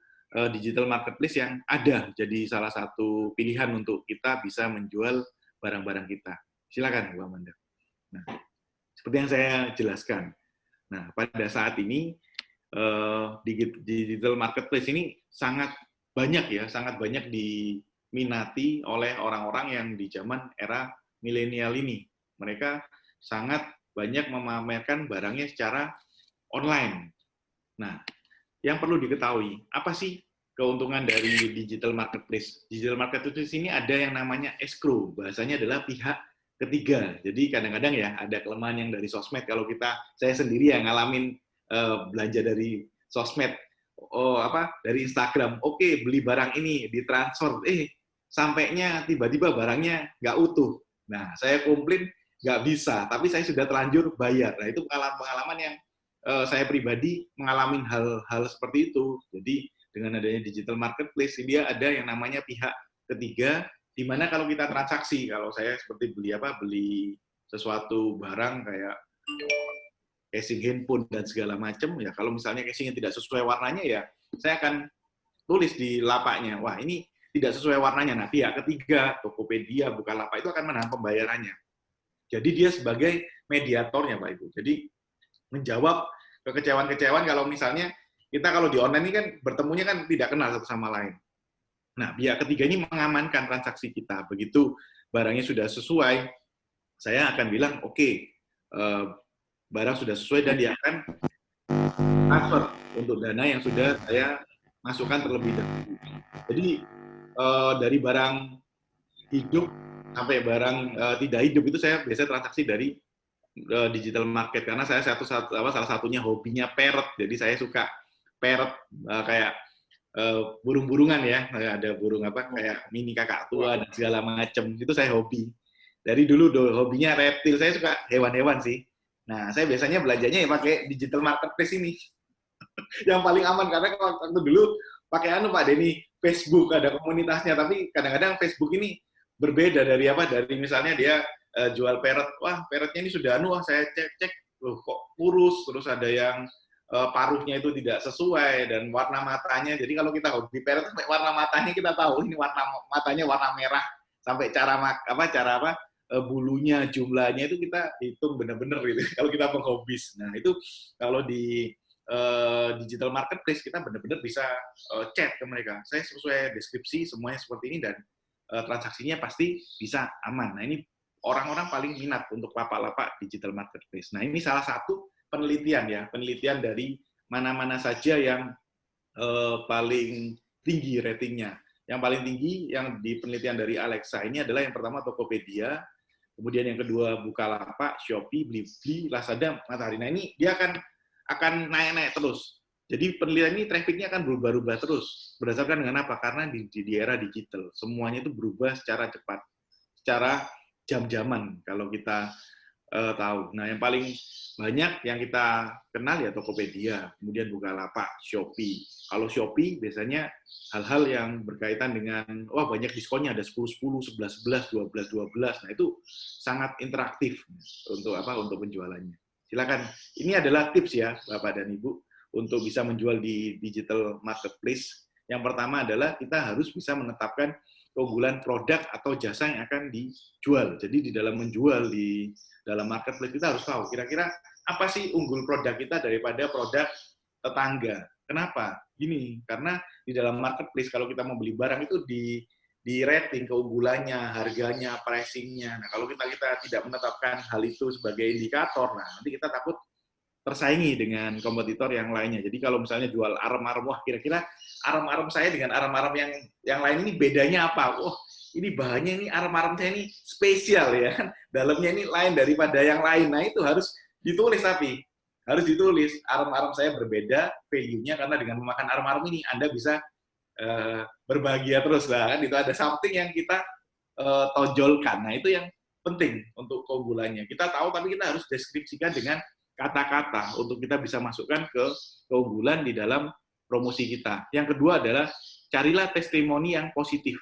S3: digital marketplace yang ada, jadi salah satu pilihan untuk kita bisa menjual barang-barang kita. Silakan Bu Amanda. Nah, seperti yang saya jelaskan. Nah, pada saat ini digital marketplace ini sangat banyak diminati oleh orang-orang yang di zaman era milenial ini. Mereka sangat banyak memamerkan barangnya secara online. Nah, yang perlu diketahui, apa sih keuntungan dari digital marketplace? Digital marketplace ini ada yang namanya escrow, bahasanya adalah pihak ketiga. Jadi kadang-kadang ya ada kelemahan yang dari sosmed. Kalau saya sendiri yang ngalamin belanja dari sosmed, dari Instagram, oke, beli barang ini, ditransfer, sampainya tiba-tiba barangnya nggak utuh. Nah, saya komplain nggak bisa, tapi saya sudah terlanjur bayar. Nah, itu pengalaman yang saya pribadi mengalami hal-hal seperti itu. Jadi dengan adanya digital marketplace, dia ada yang namanya pihak ketiga, di mana kalau kita transaksi, kalau saya seperti beli sesuatu barang kayak casing handphone dan segala macam, ya kalau misalnya casingnya tidak sesuai warnanya, ya saya akan tulis di lapaknya, wah ini tidak sesuai warnanya. Nah, pihak ketiga, Tokopedia, Bukalapak itu akan menahan pembayarannya. Jadi dia sebagai mediatornya, Pak Ibu. Jadi menjawab kekecewaan-kecewaan kalau misalnya kita kalau di online ini kan bertemunya kan tidak kenal satu sama lain. Nah, pihak ketiga ini mengamankan transaksi kita. Begitu barangnya sudah sesuai, saya akan bilang, oke, barang sudah sesuai dan dia akan transfer untuk dana yang sudah saya masukkan terlebih dahulu. Jadi dari barang hidup sampai barang tidak hidup itu saya biasanya transaksi dari digital market, karena saya salah satunya hobinya parrot. Jadi saya suka parrot kayak burung-burungan ya, ada burung kayak mini kakak tua dan segala macam. Itu saya hobi. Dari dulu hobinya reptil, saya suka hewan-hewan sih. Nah, saya biasanya belanjanya ya pakai digital marketplace ini. Yang paling aman, karena waktu dulu pakai Pak Denny, Facebook ada komunitasnya, tapi kadang-kadang Facebook ini berbeda dari misalnya dia jual parrot, wah parrotnya ini sudah saya cek, loh kok kurus, terus ada yang paruhnya itu tidak sesuai dan warna matanya. Jadi kalau kita hobi parrot, warna matanya kita tahu ini warna matanya warna merah, sampai bulunya, jumlahnya itu kita hitung benar-benar gitu. Kalau kita penghobis. Nah, itu kalau di digital marketplace kita benar-benar bisa chat ke mereka. Saya sesuai deskripsi semuanya seperti ini dan transaksinya pasti bisa aman. Nah, ini orang-orang paling minat untuk lapak-lapak digital marketplace. Nah, ini salah satu penelitian dari mana-mana saja yang paling tinggi ratingnya. Yang paling tinggi yang di penelitian dari Alexa ini adalah yang pertama Tokopedia, kemudian yang kedua Bukalapak, Shopee, Blibli, Lazada, Matahari. Nah, ini dia akan naik-naik terus. Jadi penilaian ini trafficnya akan berubah-ubah terus. Berdasarkan dengan apa? Karena di era digital, semuanya itu berubah secara cepat, secara jam-jaman kalau kita tahu. Nah, yang paling banyak yang kita kenal ya Tokopedia, kemudian Bukalapak, Shopee. Kalau Shopee biasanya hal-hal yang berkaitan dengan wah banyak diskonnya, ada 10-10, 11-11, 12-12. Nah, itu sangat interaktif untuk apa? Untuk penjualannya. Silakan. Ini adalah tips ya, Bapak dan Ibu, untuk bisa menjual di digital marketplace. Yang pertama adalah kita harus bisa menetapkan keunggulan produk atau jasa yang akan dijual. Jadi di dalam menjual di dalam marketplace kita harus tahu kira-kira apa sih unggul produk kita daripada produk tetangga. Kenapa? Gini, karena di dalam marketplace kalau kita mau beli barang itu di rating keunggulannya, harganya, pricing-nya. Nah, kalau kita tidak menetapkan hal itu sebagai indikator, nah nanti kita takut tersaingi dengan kompetitor yang lainnya. Jadi kalau misalnya jual arem-arem, wah kira-kira arem-arem saya dengan arem-arem yang lain ini bedanya apa? Wah, ini bahannya ini arem-arem saya ini spesial ya kan. Dalamnya ini lain daripada yang lain. Nah, itu harus ditulis tapi harus ditulis arem-arem saya berbeda value-nya karena dengan memakan arem-arem ini Anda bisa berbahagia terus lah kan. Itu ada something yang kita tonjolkan. Nah, itu yang penting untuk keunggulannya. Kita tahu tapi kita harus deskripsikan dengan kata-kata untuk kita bisa masukkan ke keunggulan di dalam promosi kita. Yang kedua adalah carilah testimoni yang positif.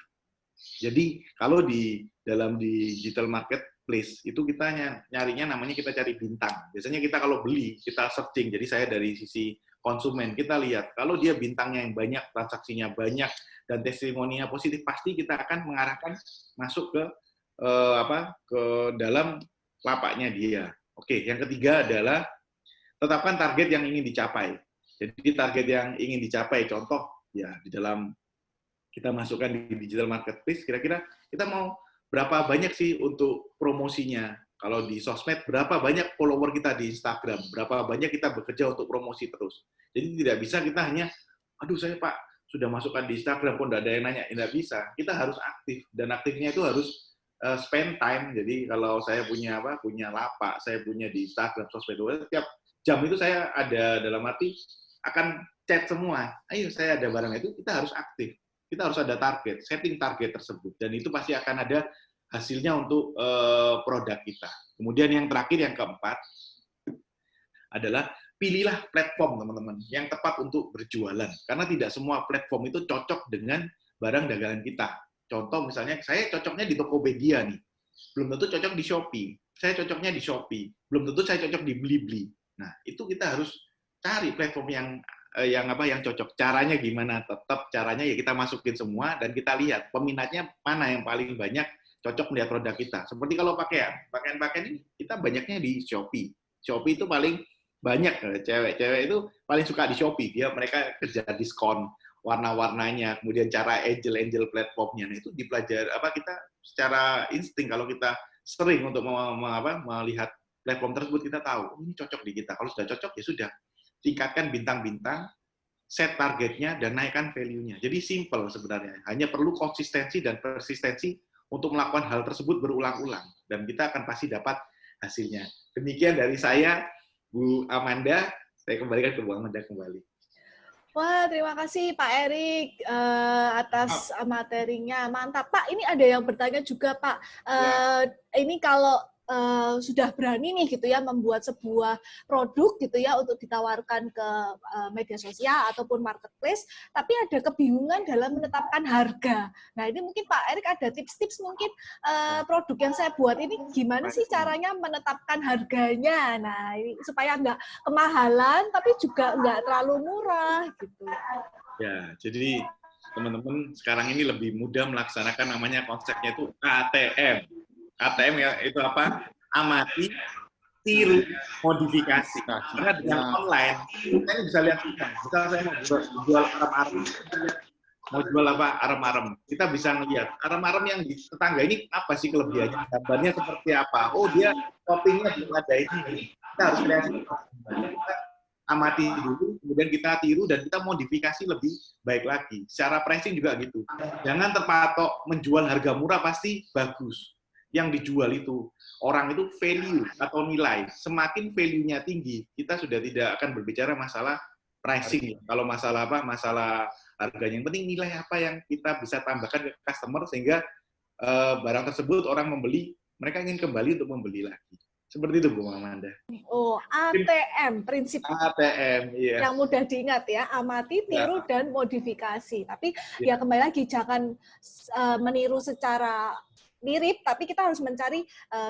S3: Jadi kalau di dalam digital marketplace itu kita nyarinya namanya kita cari bintang. Biasanya kita kalau beli kita searching. Jadi saya dari sisi konsumen kita lihat kalau dia bintangnya yang banyak, transaksinya banyak dan testimoninya positif, pasti kita akan mengarahkan masuk ke ke dalam lapaknya dia. Oke, yang ketiga adalah tetapkan target yang ingin dicapai. Jadi target yang ingin dicapai, contoh ya di dalam kita masukkan di digital marketplace, kira-kira kita mau berapa banyak sih untuk promosinya? Kalau di sosmed, berapa banyak follower kita di Instagram? Berapa banyak kita bekerja untuk promosi terus? Jadi tidak bisa kita hanya, aduh saya Pak, sudah masukkan di Instagram, kok tidak ada yang nanya. Tidak bisa. Kita harus aktif. Dan aktifnya itu harus spend time. Jadi kalau saya punya lapak, saya punya di Instagram, sosmed, tiap jam itu saya ada dalam arti akan chat semua. Ayo saya ada barang itu, kita harus aktif. Kita harus ada target, setting target tersebut. Dan itu pasti akan ada hasilnya untuk produk kita. Kemudian yang terakhir, yang keempat, adalah pilihlah platform, teman-teman, yang tepat untuk berjualan. Karena tidak semua platform itu cocok dengan barang dagangan kita. Contoh misalnya, saya cocoknya di Tokopedia nih. Belum tentu cocok di Shopee. Saya cocoknya di Shopee. Belum tentu saya cocok di Blibli. Nah, itu kita harus cari platform yang cocok. Caranya gimana? Tetap caranya ya kita masukin semua dan kita lihat peminatnya mana yang paling banyak cocok melihat produk kita. Seperti kalau pakaian ini kita banyaknya di Shopee. Shopee itu paling banyak cewek itu paling suka di Shopee. Mereka kerja diskon, warna-warnanya, kemudian cara angel platformnya. Nah, itu dipelajari kita secara insting kalau kita sering untuk melihat platform tersebut, kita tahu ini cocok di kita. Kalau sudah cocok ya sudah, tingkatkan bintang-bintang, set targetnya dan naikkan value-nya. Jadi simple sebenarnya, hanya perlu konsistensi dan persistensi untuk melakukan hal tersebut berulang-ulang dan kita akan pasti dapat hasilnya. Demikian dari saya, Bu Amanda. Saya kembalikan ke Bu Amanda kembali.
S1: Wah, terima kasih Pak Erik atas materinya. Mantap. Pak, ini ada yang bertanya juga, Pak. Ini kalau sudah berani nih gitu ya membuat sebuah produk gitu ya untuk ditawarkan ke media sosial ataupun marketplace, tapi ada kebingungan dalam menetapkan harga. Nah, ini mungkin Pak Erik ada tips-tips mungkin produk yang saya buat ini gimana sih caranya menetapkan harganya. Nah, ini supaya nggak kemahalan tapi juga nggak terlalu murah gitu.
S3: Ya, jadi teman-teman sekarang ini lebih mudah melaksanakan namanya konsepnya itu ATM. ATM ya itu apa? Amati, tiru, modifikasi. Karena dengan online, kita bisa lihat kita. Misal saya mau jual arem-arem, mau jual arem-arem, kita bisa melihat arem-arem yang di tetangga ini apa sih kelebihannya, gambarnya seperti apa. Oh dia toppingnya belum ada ini. Kita harus kreasi. Kita amati dulu, kemudian kita tiru dan kita modifikasi lebih baik lagi. Secara pricing juga gitu. Jangan terpatok menjual harga murah pasti bagus. Yang dijual itu orang itu value atau nilai. Semakin value-nya tinggi, kita sudah tidak akan berbicara masalah pricing. Kalau masalah apa? Masalah harganya. Yang penting nilai apa yang kita bisa tambahkan ke customer sehingga barang tersebut orang membeli, mereka ingin kembali untuk membeli lagi. Seperti itu, Bu Amanda.
S1: Oh, ATM, prinsip
S3: ATM, iya.
S1: yang mudah diingat ya, amati, tiru, dan modifikasi. Tapi ya kembali lagi, jangan meniru secara mirip, tapi kita harus mencari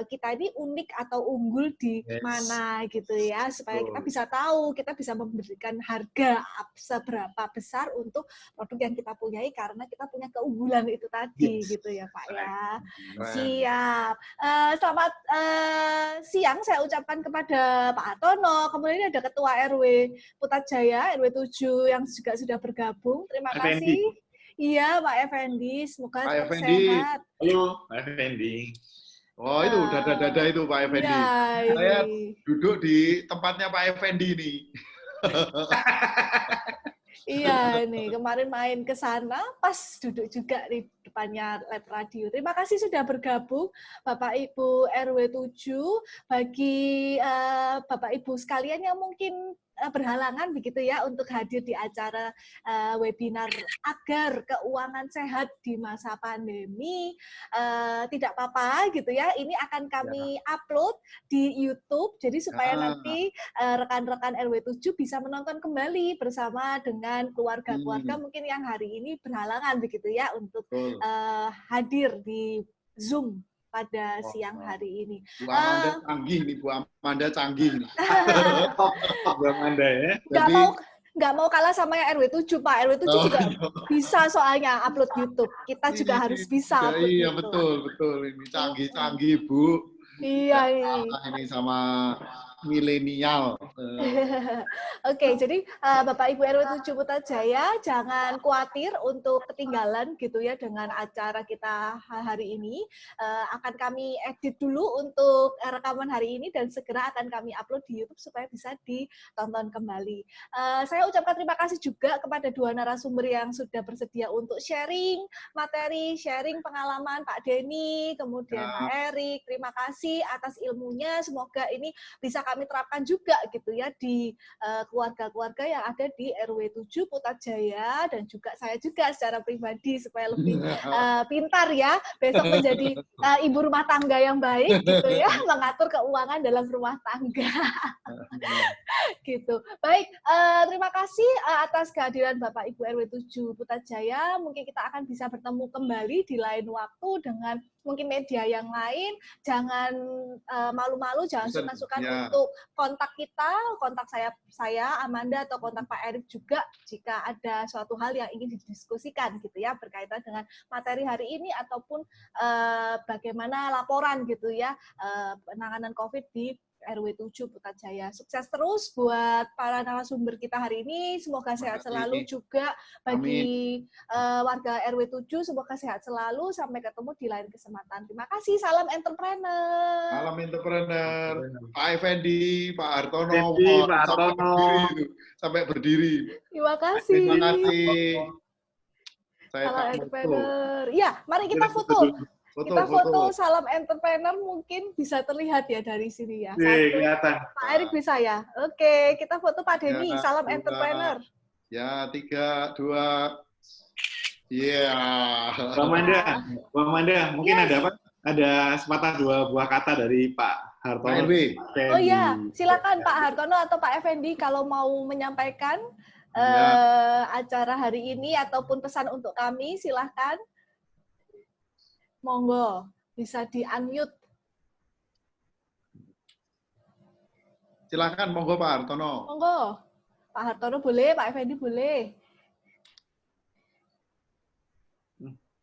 S1: kita ini unik atau unggul di mana gitu ya, supaya kita bisa tahu, kita bisa memberikan harga seberapa besar untuk produk yang kita punyai karena kita punya keunggulan itu tadi gitu ya Pak ya. Siap. Selamat siang saya ucapkan kepada Pak Hartono, kemudian ada Ketua RW Putrajaya, RW 7 yang juga sudah bergabung. Terima kasih. Iya, Pak Effendi, semoga tetap sehat.
S3: Halo, Pak Effendi.
S2: Oh, itu dada-dada itu Pak Effendi.
S1: Ya,
S2: saya duduk di tempatnya Pak Effendi nih.
S1: Iya, nih kemarin main ke sana, pas duduk juga di depannya Let Radio. Terima kasih sudah bergabung, Bapak Ibu RW 7. Bagi Bapak Ibu sekalian yang mungkin berhalangan begitu ya untuk hadir di acara webinar agar keuangan sehat di masa pandemi, tidak apa-apa gitu ya. Ini akan kami upload di YouTube, jadi supaya nanti rekan-rekan RW 7 bisa menonton kembali bersama dengan keluarga-keluarga mungkin yang hari ini berhalangan begitu ya untuk hadir di Zoom pada siang hari ini.
S2: Bu Amanda canggih nih, Bu Amanda canggih.
S3: Bu Amanda ya.
S1: Nggak mau kalah sama yang RW 7, Pak. RW 7 juga bisa soalnya upload YouTube. Kita juga harus bisa upload
S2: iya,
S1: YouTube.
S2: betul. Ini canggih-canggih, Bu.
S1: Iya,
S2: ini sama milenial.
S1: Oke, jadi Bapak Ibu RW 7 Putrajaya jangan khawatir untuk ketinggalan gitu ya dengan acara kita hari ini. Akan kami edit dulu untuk rekaman hari ini dan segera akan kami upload di YouTube supaya bisa ditonton kembali. Saya ucapkan terima kasih juga kepada dua narasumber yang sudah bersedia untuk sharing materi, sharing pengalaman Pak Denny, kemudian Pak Erik. Terima kasih atas ilmunya. Semoga ini bisa kami terapkan juga gitu ya di keluarga-keluarga yang ada di RW 7 Putrajaya dan juga saya juga secara pribadi supaya lebih pintar ya besok menjadi ibu rumah tangga yang baik gitu ya, mengatur keuangan dalam rumah tangga. Gitu. Baik, terima kasih atas kehadiran Bapak Ibu RW 7 Putrajaya. Mungkin kita akan bisa bertemu kembali di lain waktu dengan mungkin media yang lain. Jangan malu-malu, jangan sungkan-sungkan untuk kontak kita, kontak saya Amanda atau kontak Pak Erik juga jika ada suatu hal yang ingin didiskusikan gitu ya berkaitan dengan materi hari ini ataupun bagaimana laporan gitu ya penanganan COVID di RW 7 Putrajaya. Sukses terus buat para narasumber kita hari ini. Semoga sehat selalu juga bagi warga RW 7. Semoga sehat selalu. Sampai ketemu di lain kesempatan. Terima kasih. Salam entrepreneur.
S2: Salam entrepreneur. Pak Effendi, Pak Hartono.
S3: Pak Hartono.
S2: Sampai berdiri.
S1: Terima kasih.
S2: Terima kasih.
S1: Salam entrepreneur. Ya, mari kita foto. Kita foto salam entrepreneur mungkin bisa terlihat ya dari sini ya.
S3: Kelihatan.
S1: Pak Erik bisa ya. Oke, kita foto Pak Denny. Salam entrepreneur.
S2: Ya, 3, 2. Iya.
S3: Bu Amanda, mungkin ada apa? Ada sepatah dua buah kata dari Pak Hartono.
S1: Oh iya, silakan Pak Hartono atau Pak Effendi kalau mau menyampaikan acara hari ini ataupun pesan untuk kami, silakan. Monggo, bisa di-unmute.
S2: Silakan, monggo Pak Hartono.
S1: Monggo. Pak Hartono boleh, Pak Effendi boleh.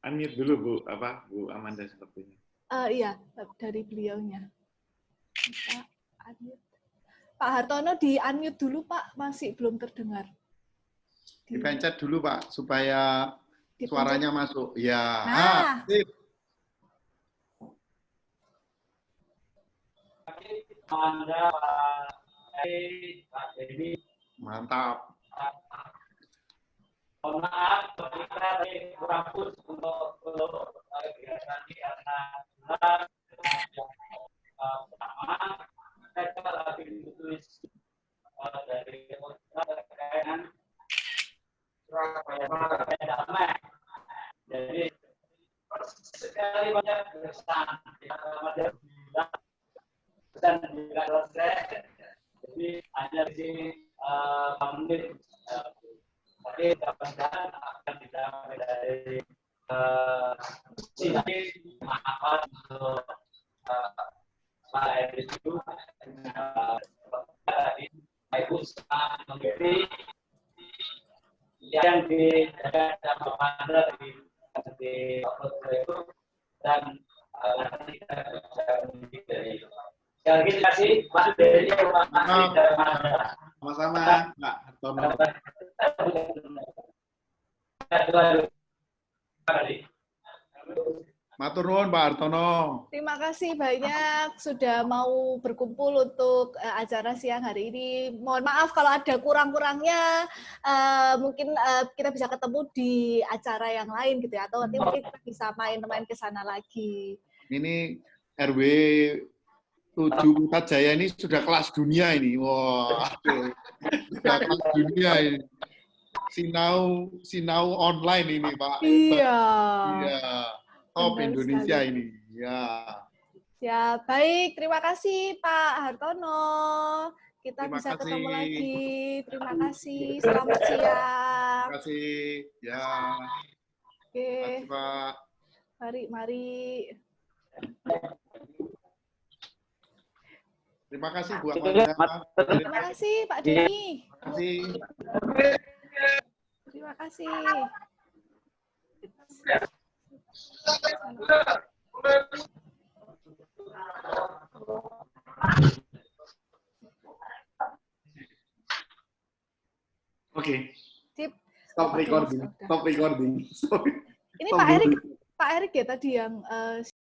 S3: Unmute dulu Bu Amanda sepertinya.
S1: Iya, dari beliaunya. Kita unmute. Pak Hartono di-unmute dulu Pak, masih belum terdengar.
S2: Dipencet dulu Pak, supaya suaranya masuk. Ya.
S1: Nah.
S4: Anda, Pak Denny.
S2: Mantap.
S4: Mohon maaf, kita tadi kurang putus untuk kegiatan ini karena pertama, saya lagi ditulis dari terkait supaya damai. Jadi sekali banyak kesan dan juga selesai. Jadi ada di sini menit. Tapi mudah-mudahan akan ditambah dari sini apa untuk Pak itu Ibu sangat mengerti yang dijaga sama Anda di itu dan kita bisa dari sekali lagi terima kasih Pak dari
S3: Sama-sama Pak Hartono. Matur nuwun Pak Hartono.
S1: Terima kasih banyak sudah mau berkumpul untuk acara siang hari ini. Mohon maaf kalau ada kurang-kurangnya, mungkin kita bisa ketemu di acara yang lain gitu ya, atau nanti mungkin kita bisa main-main ke sana lagi.
S2: Ini RW 7 Putrajaya ini sudah kelas dunia ini. Wah, sudah kelas dunia ini. Sinau online ini, Pak.
S1: Iya.
S2: Iya. Top
S1: Benar
S2: Indonesia
S1: sekali.
S2: ini. Ya.
S1: Ya, baik. Terima kasih Pak Hartono. Kita
S2: Terima
S1: bisa
S2: kasih.
S1: ketemu lagi. Terima kasih. Selamat siang.
S2: Terima kasih. Ya.
S1: Oke.
S2: Terima kasih, Pak.
S1: Mari.
S2: Terima kasih Bu Amanda.
S1: Terima kasih Pak Deni.
S2: Terima kasih.
S1: Terima kasih.
S3: Oke.
S1: Sip.
S3: Stop recording. Stop recording.
S1: Ini
S3: Stop
S1: Pak
S3: dulu.
S1: Erik ya tadi yang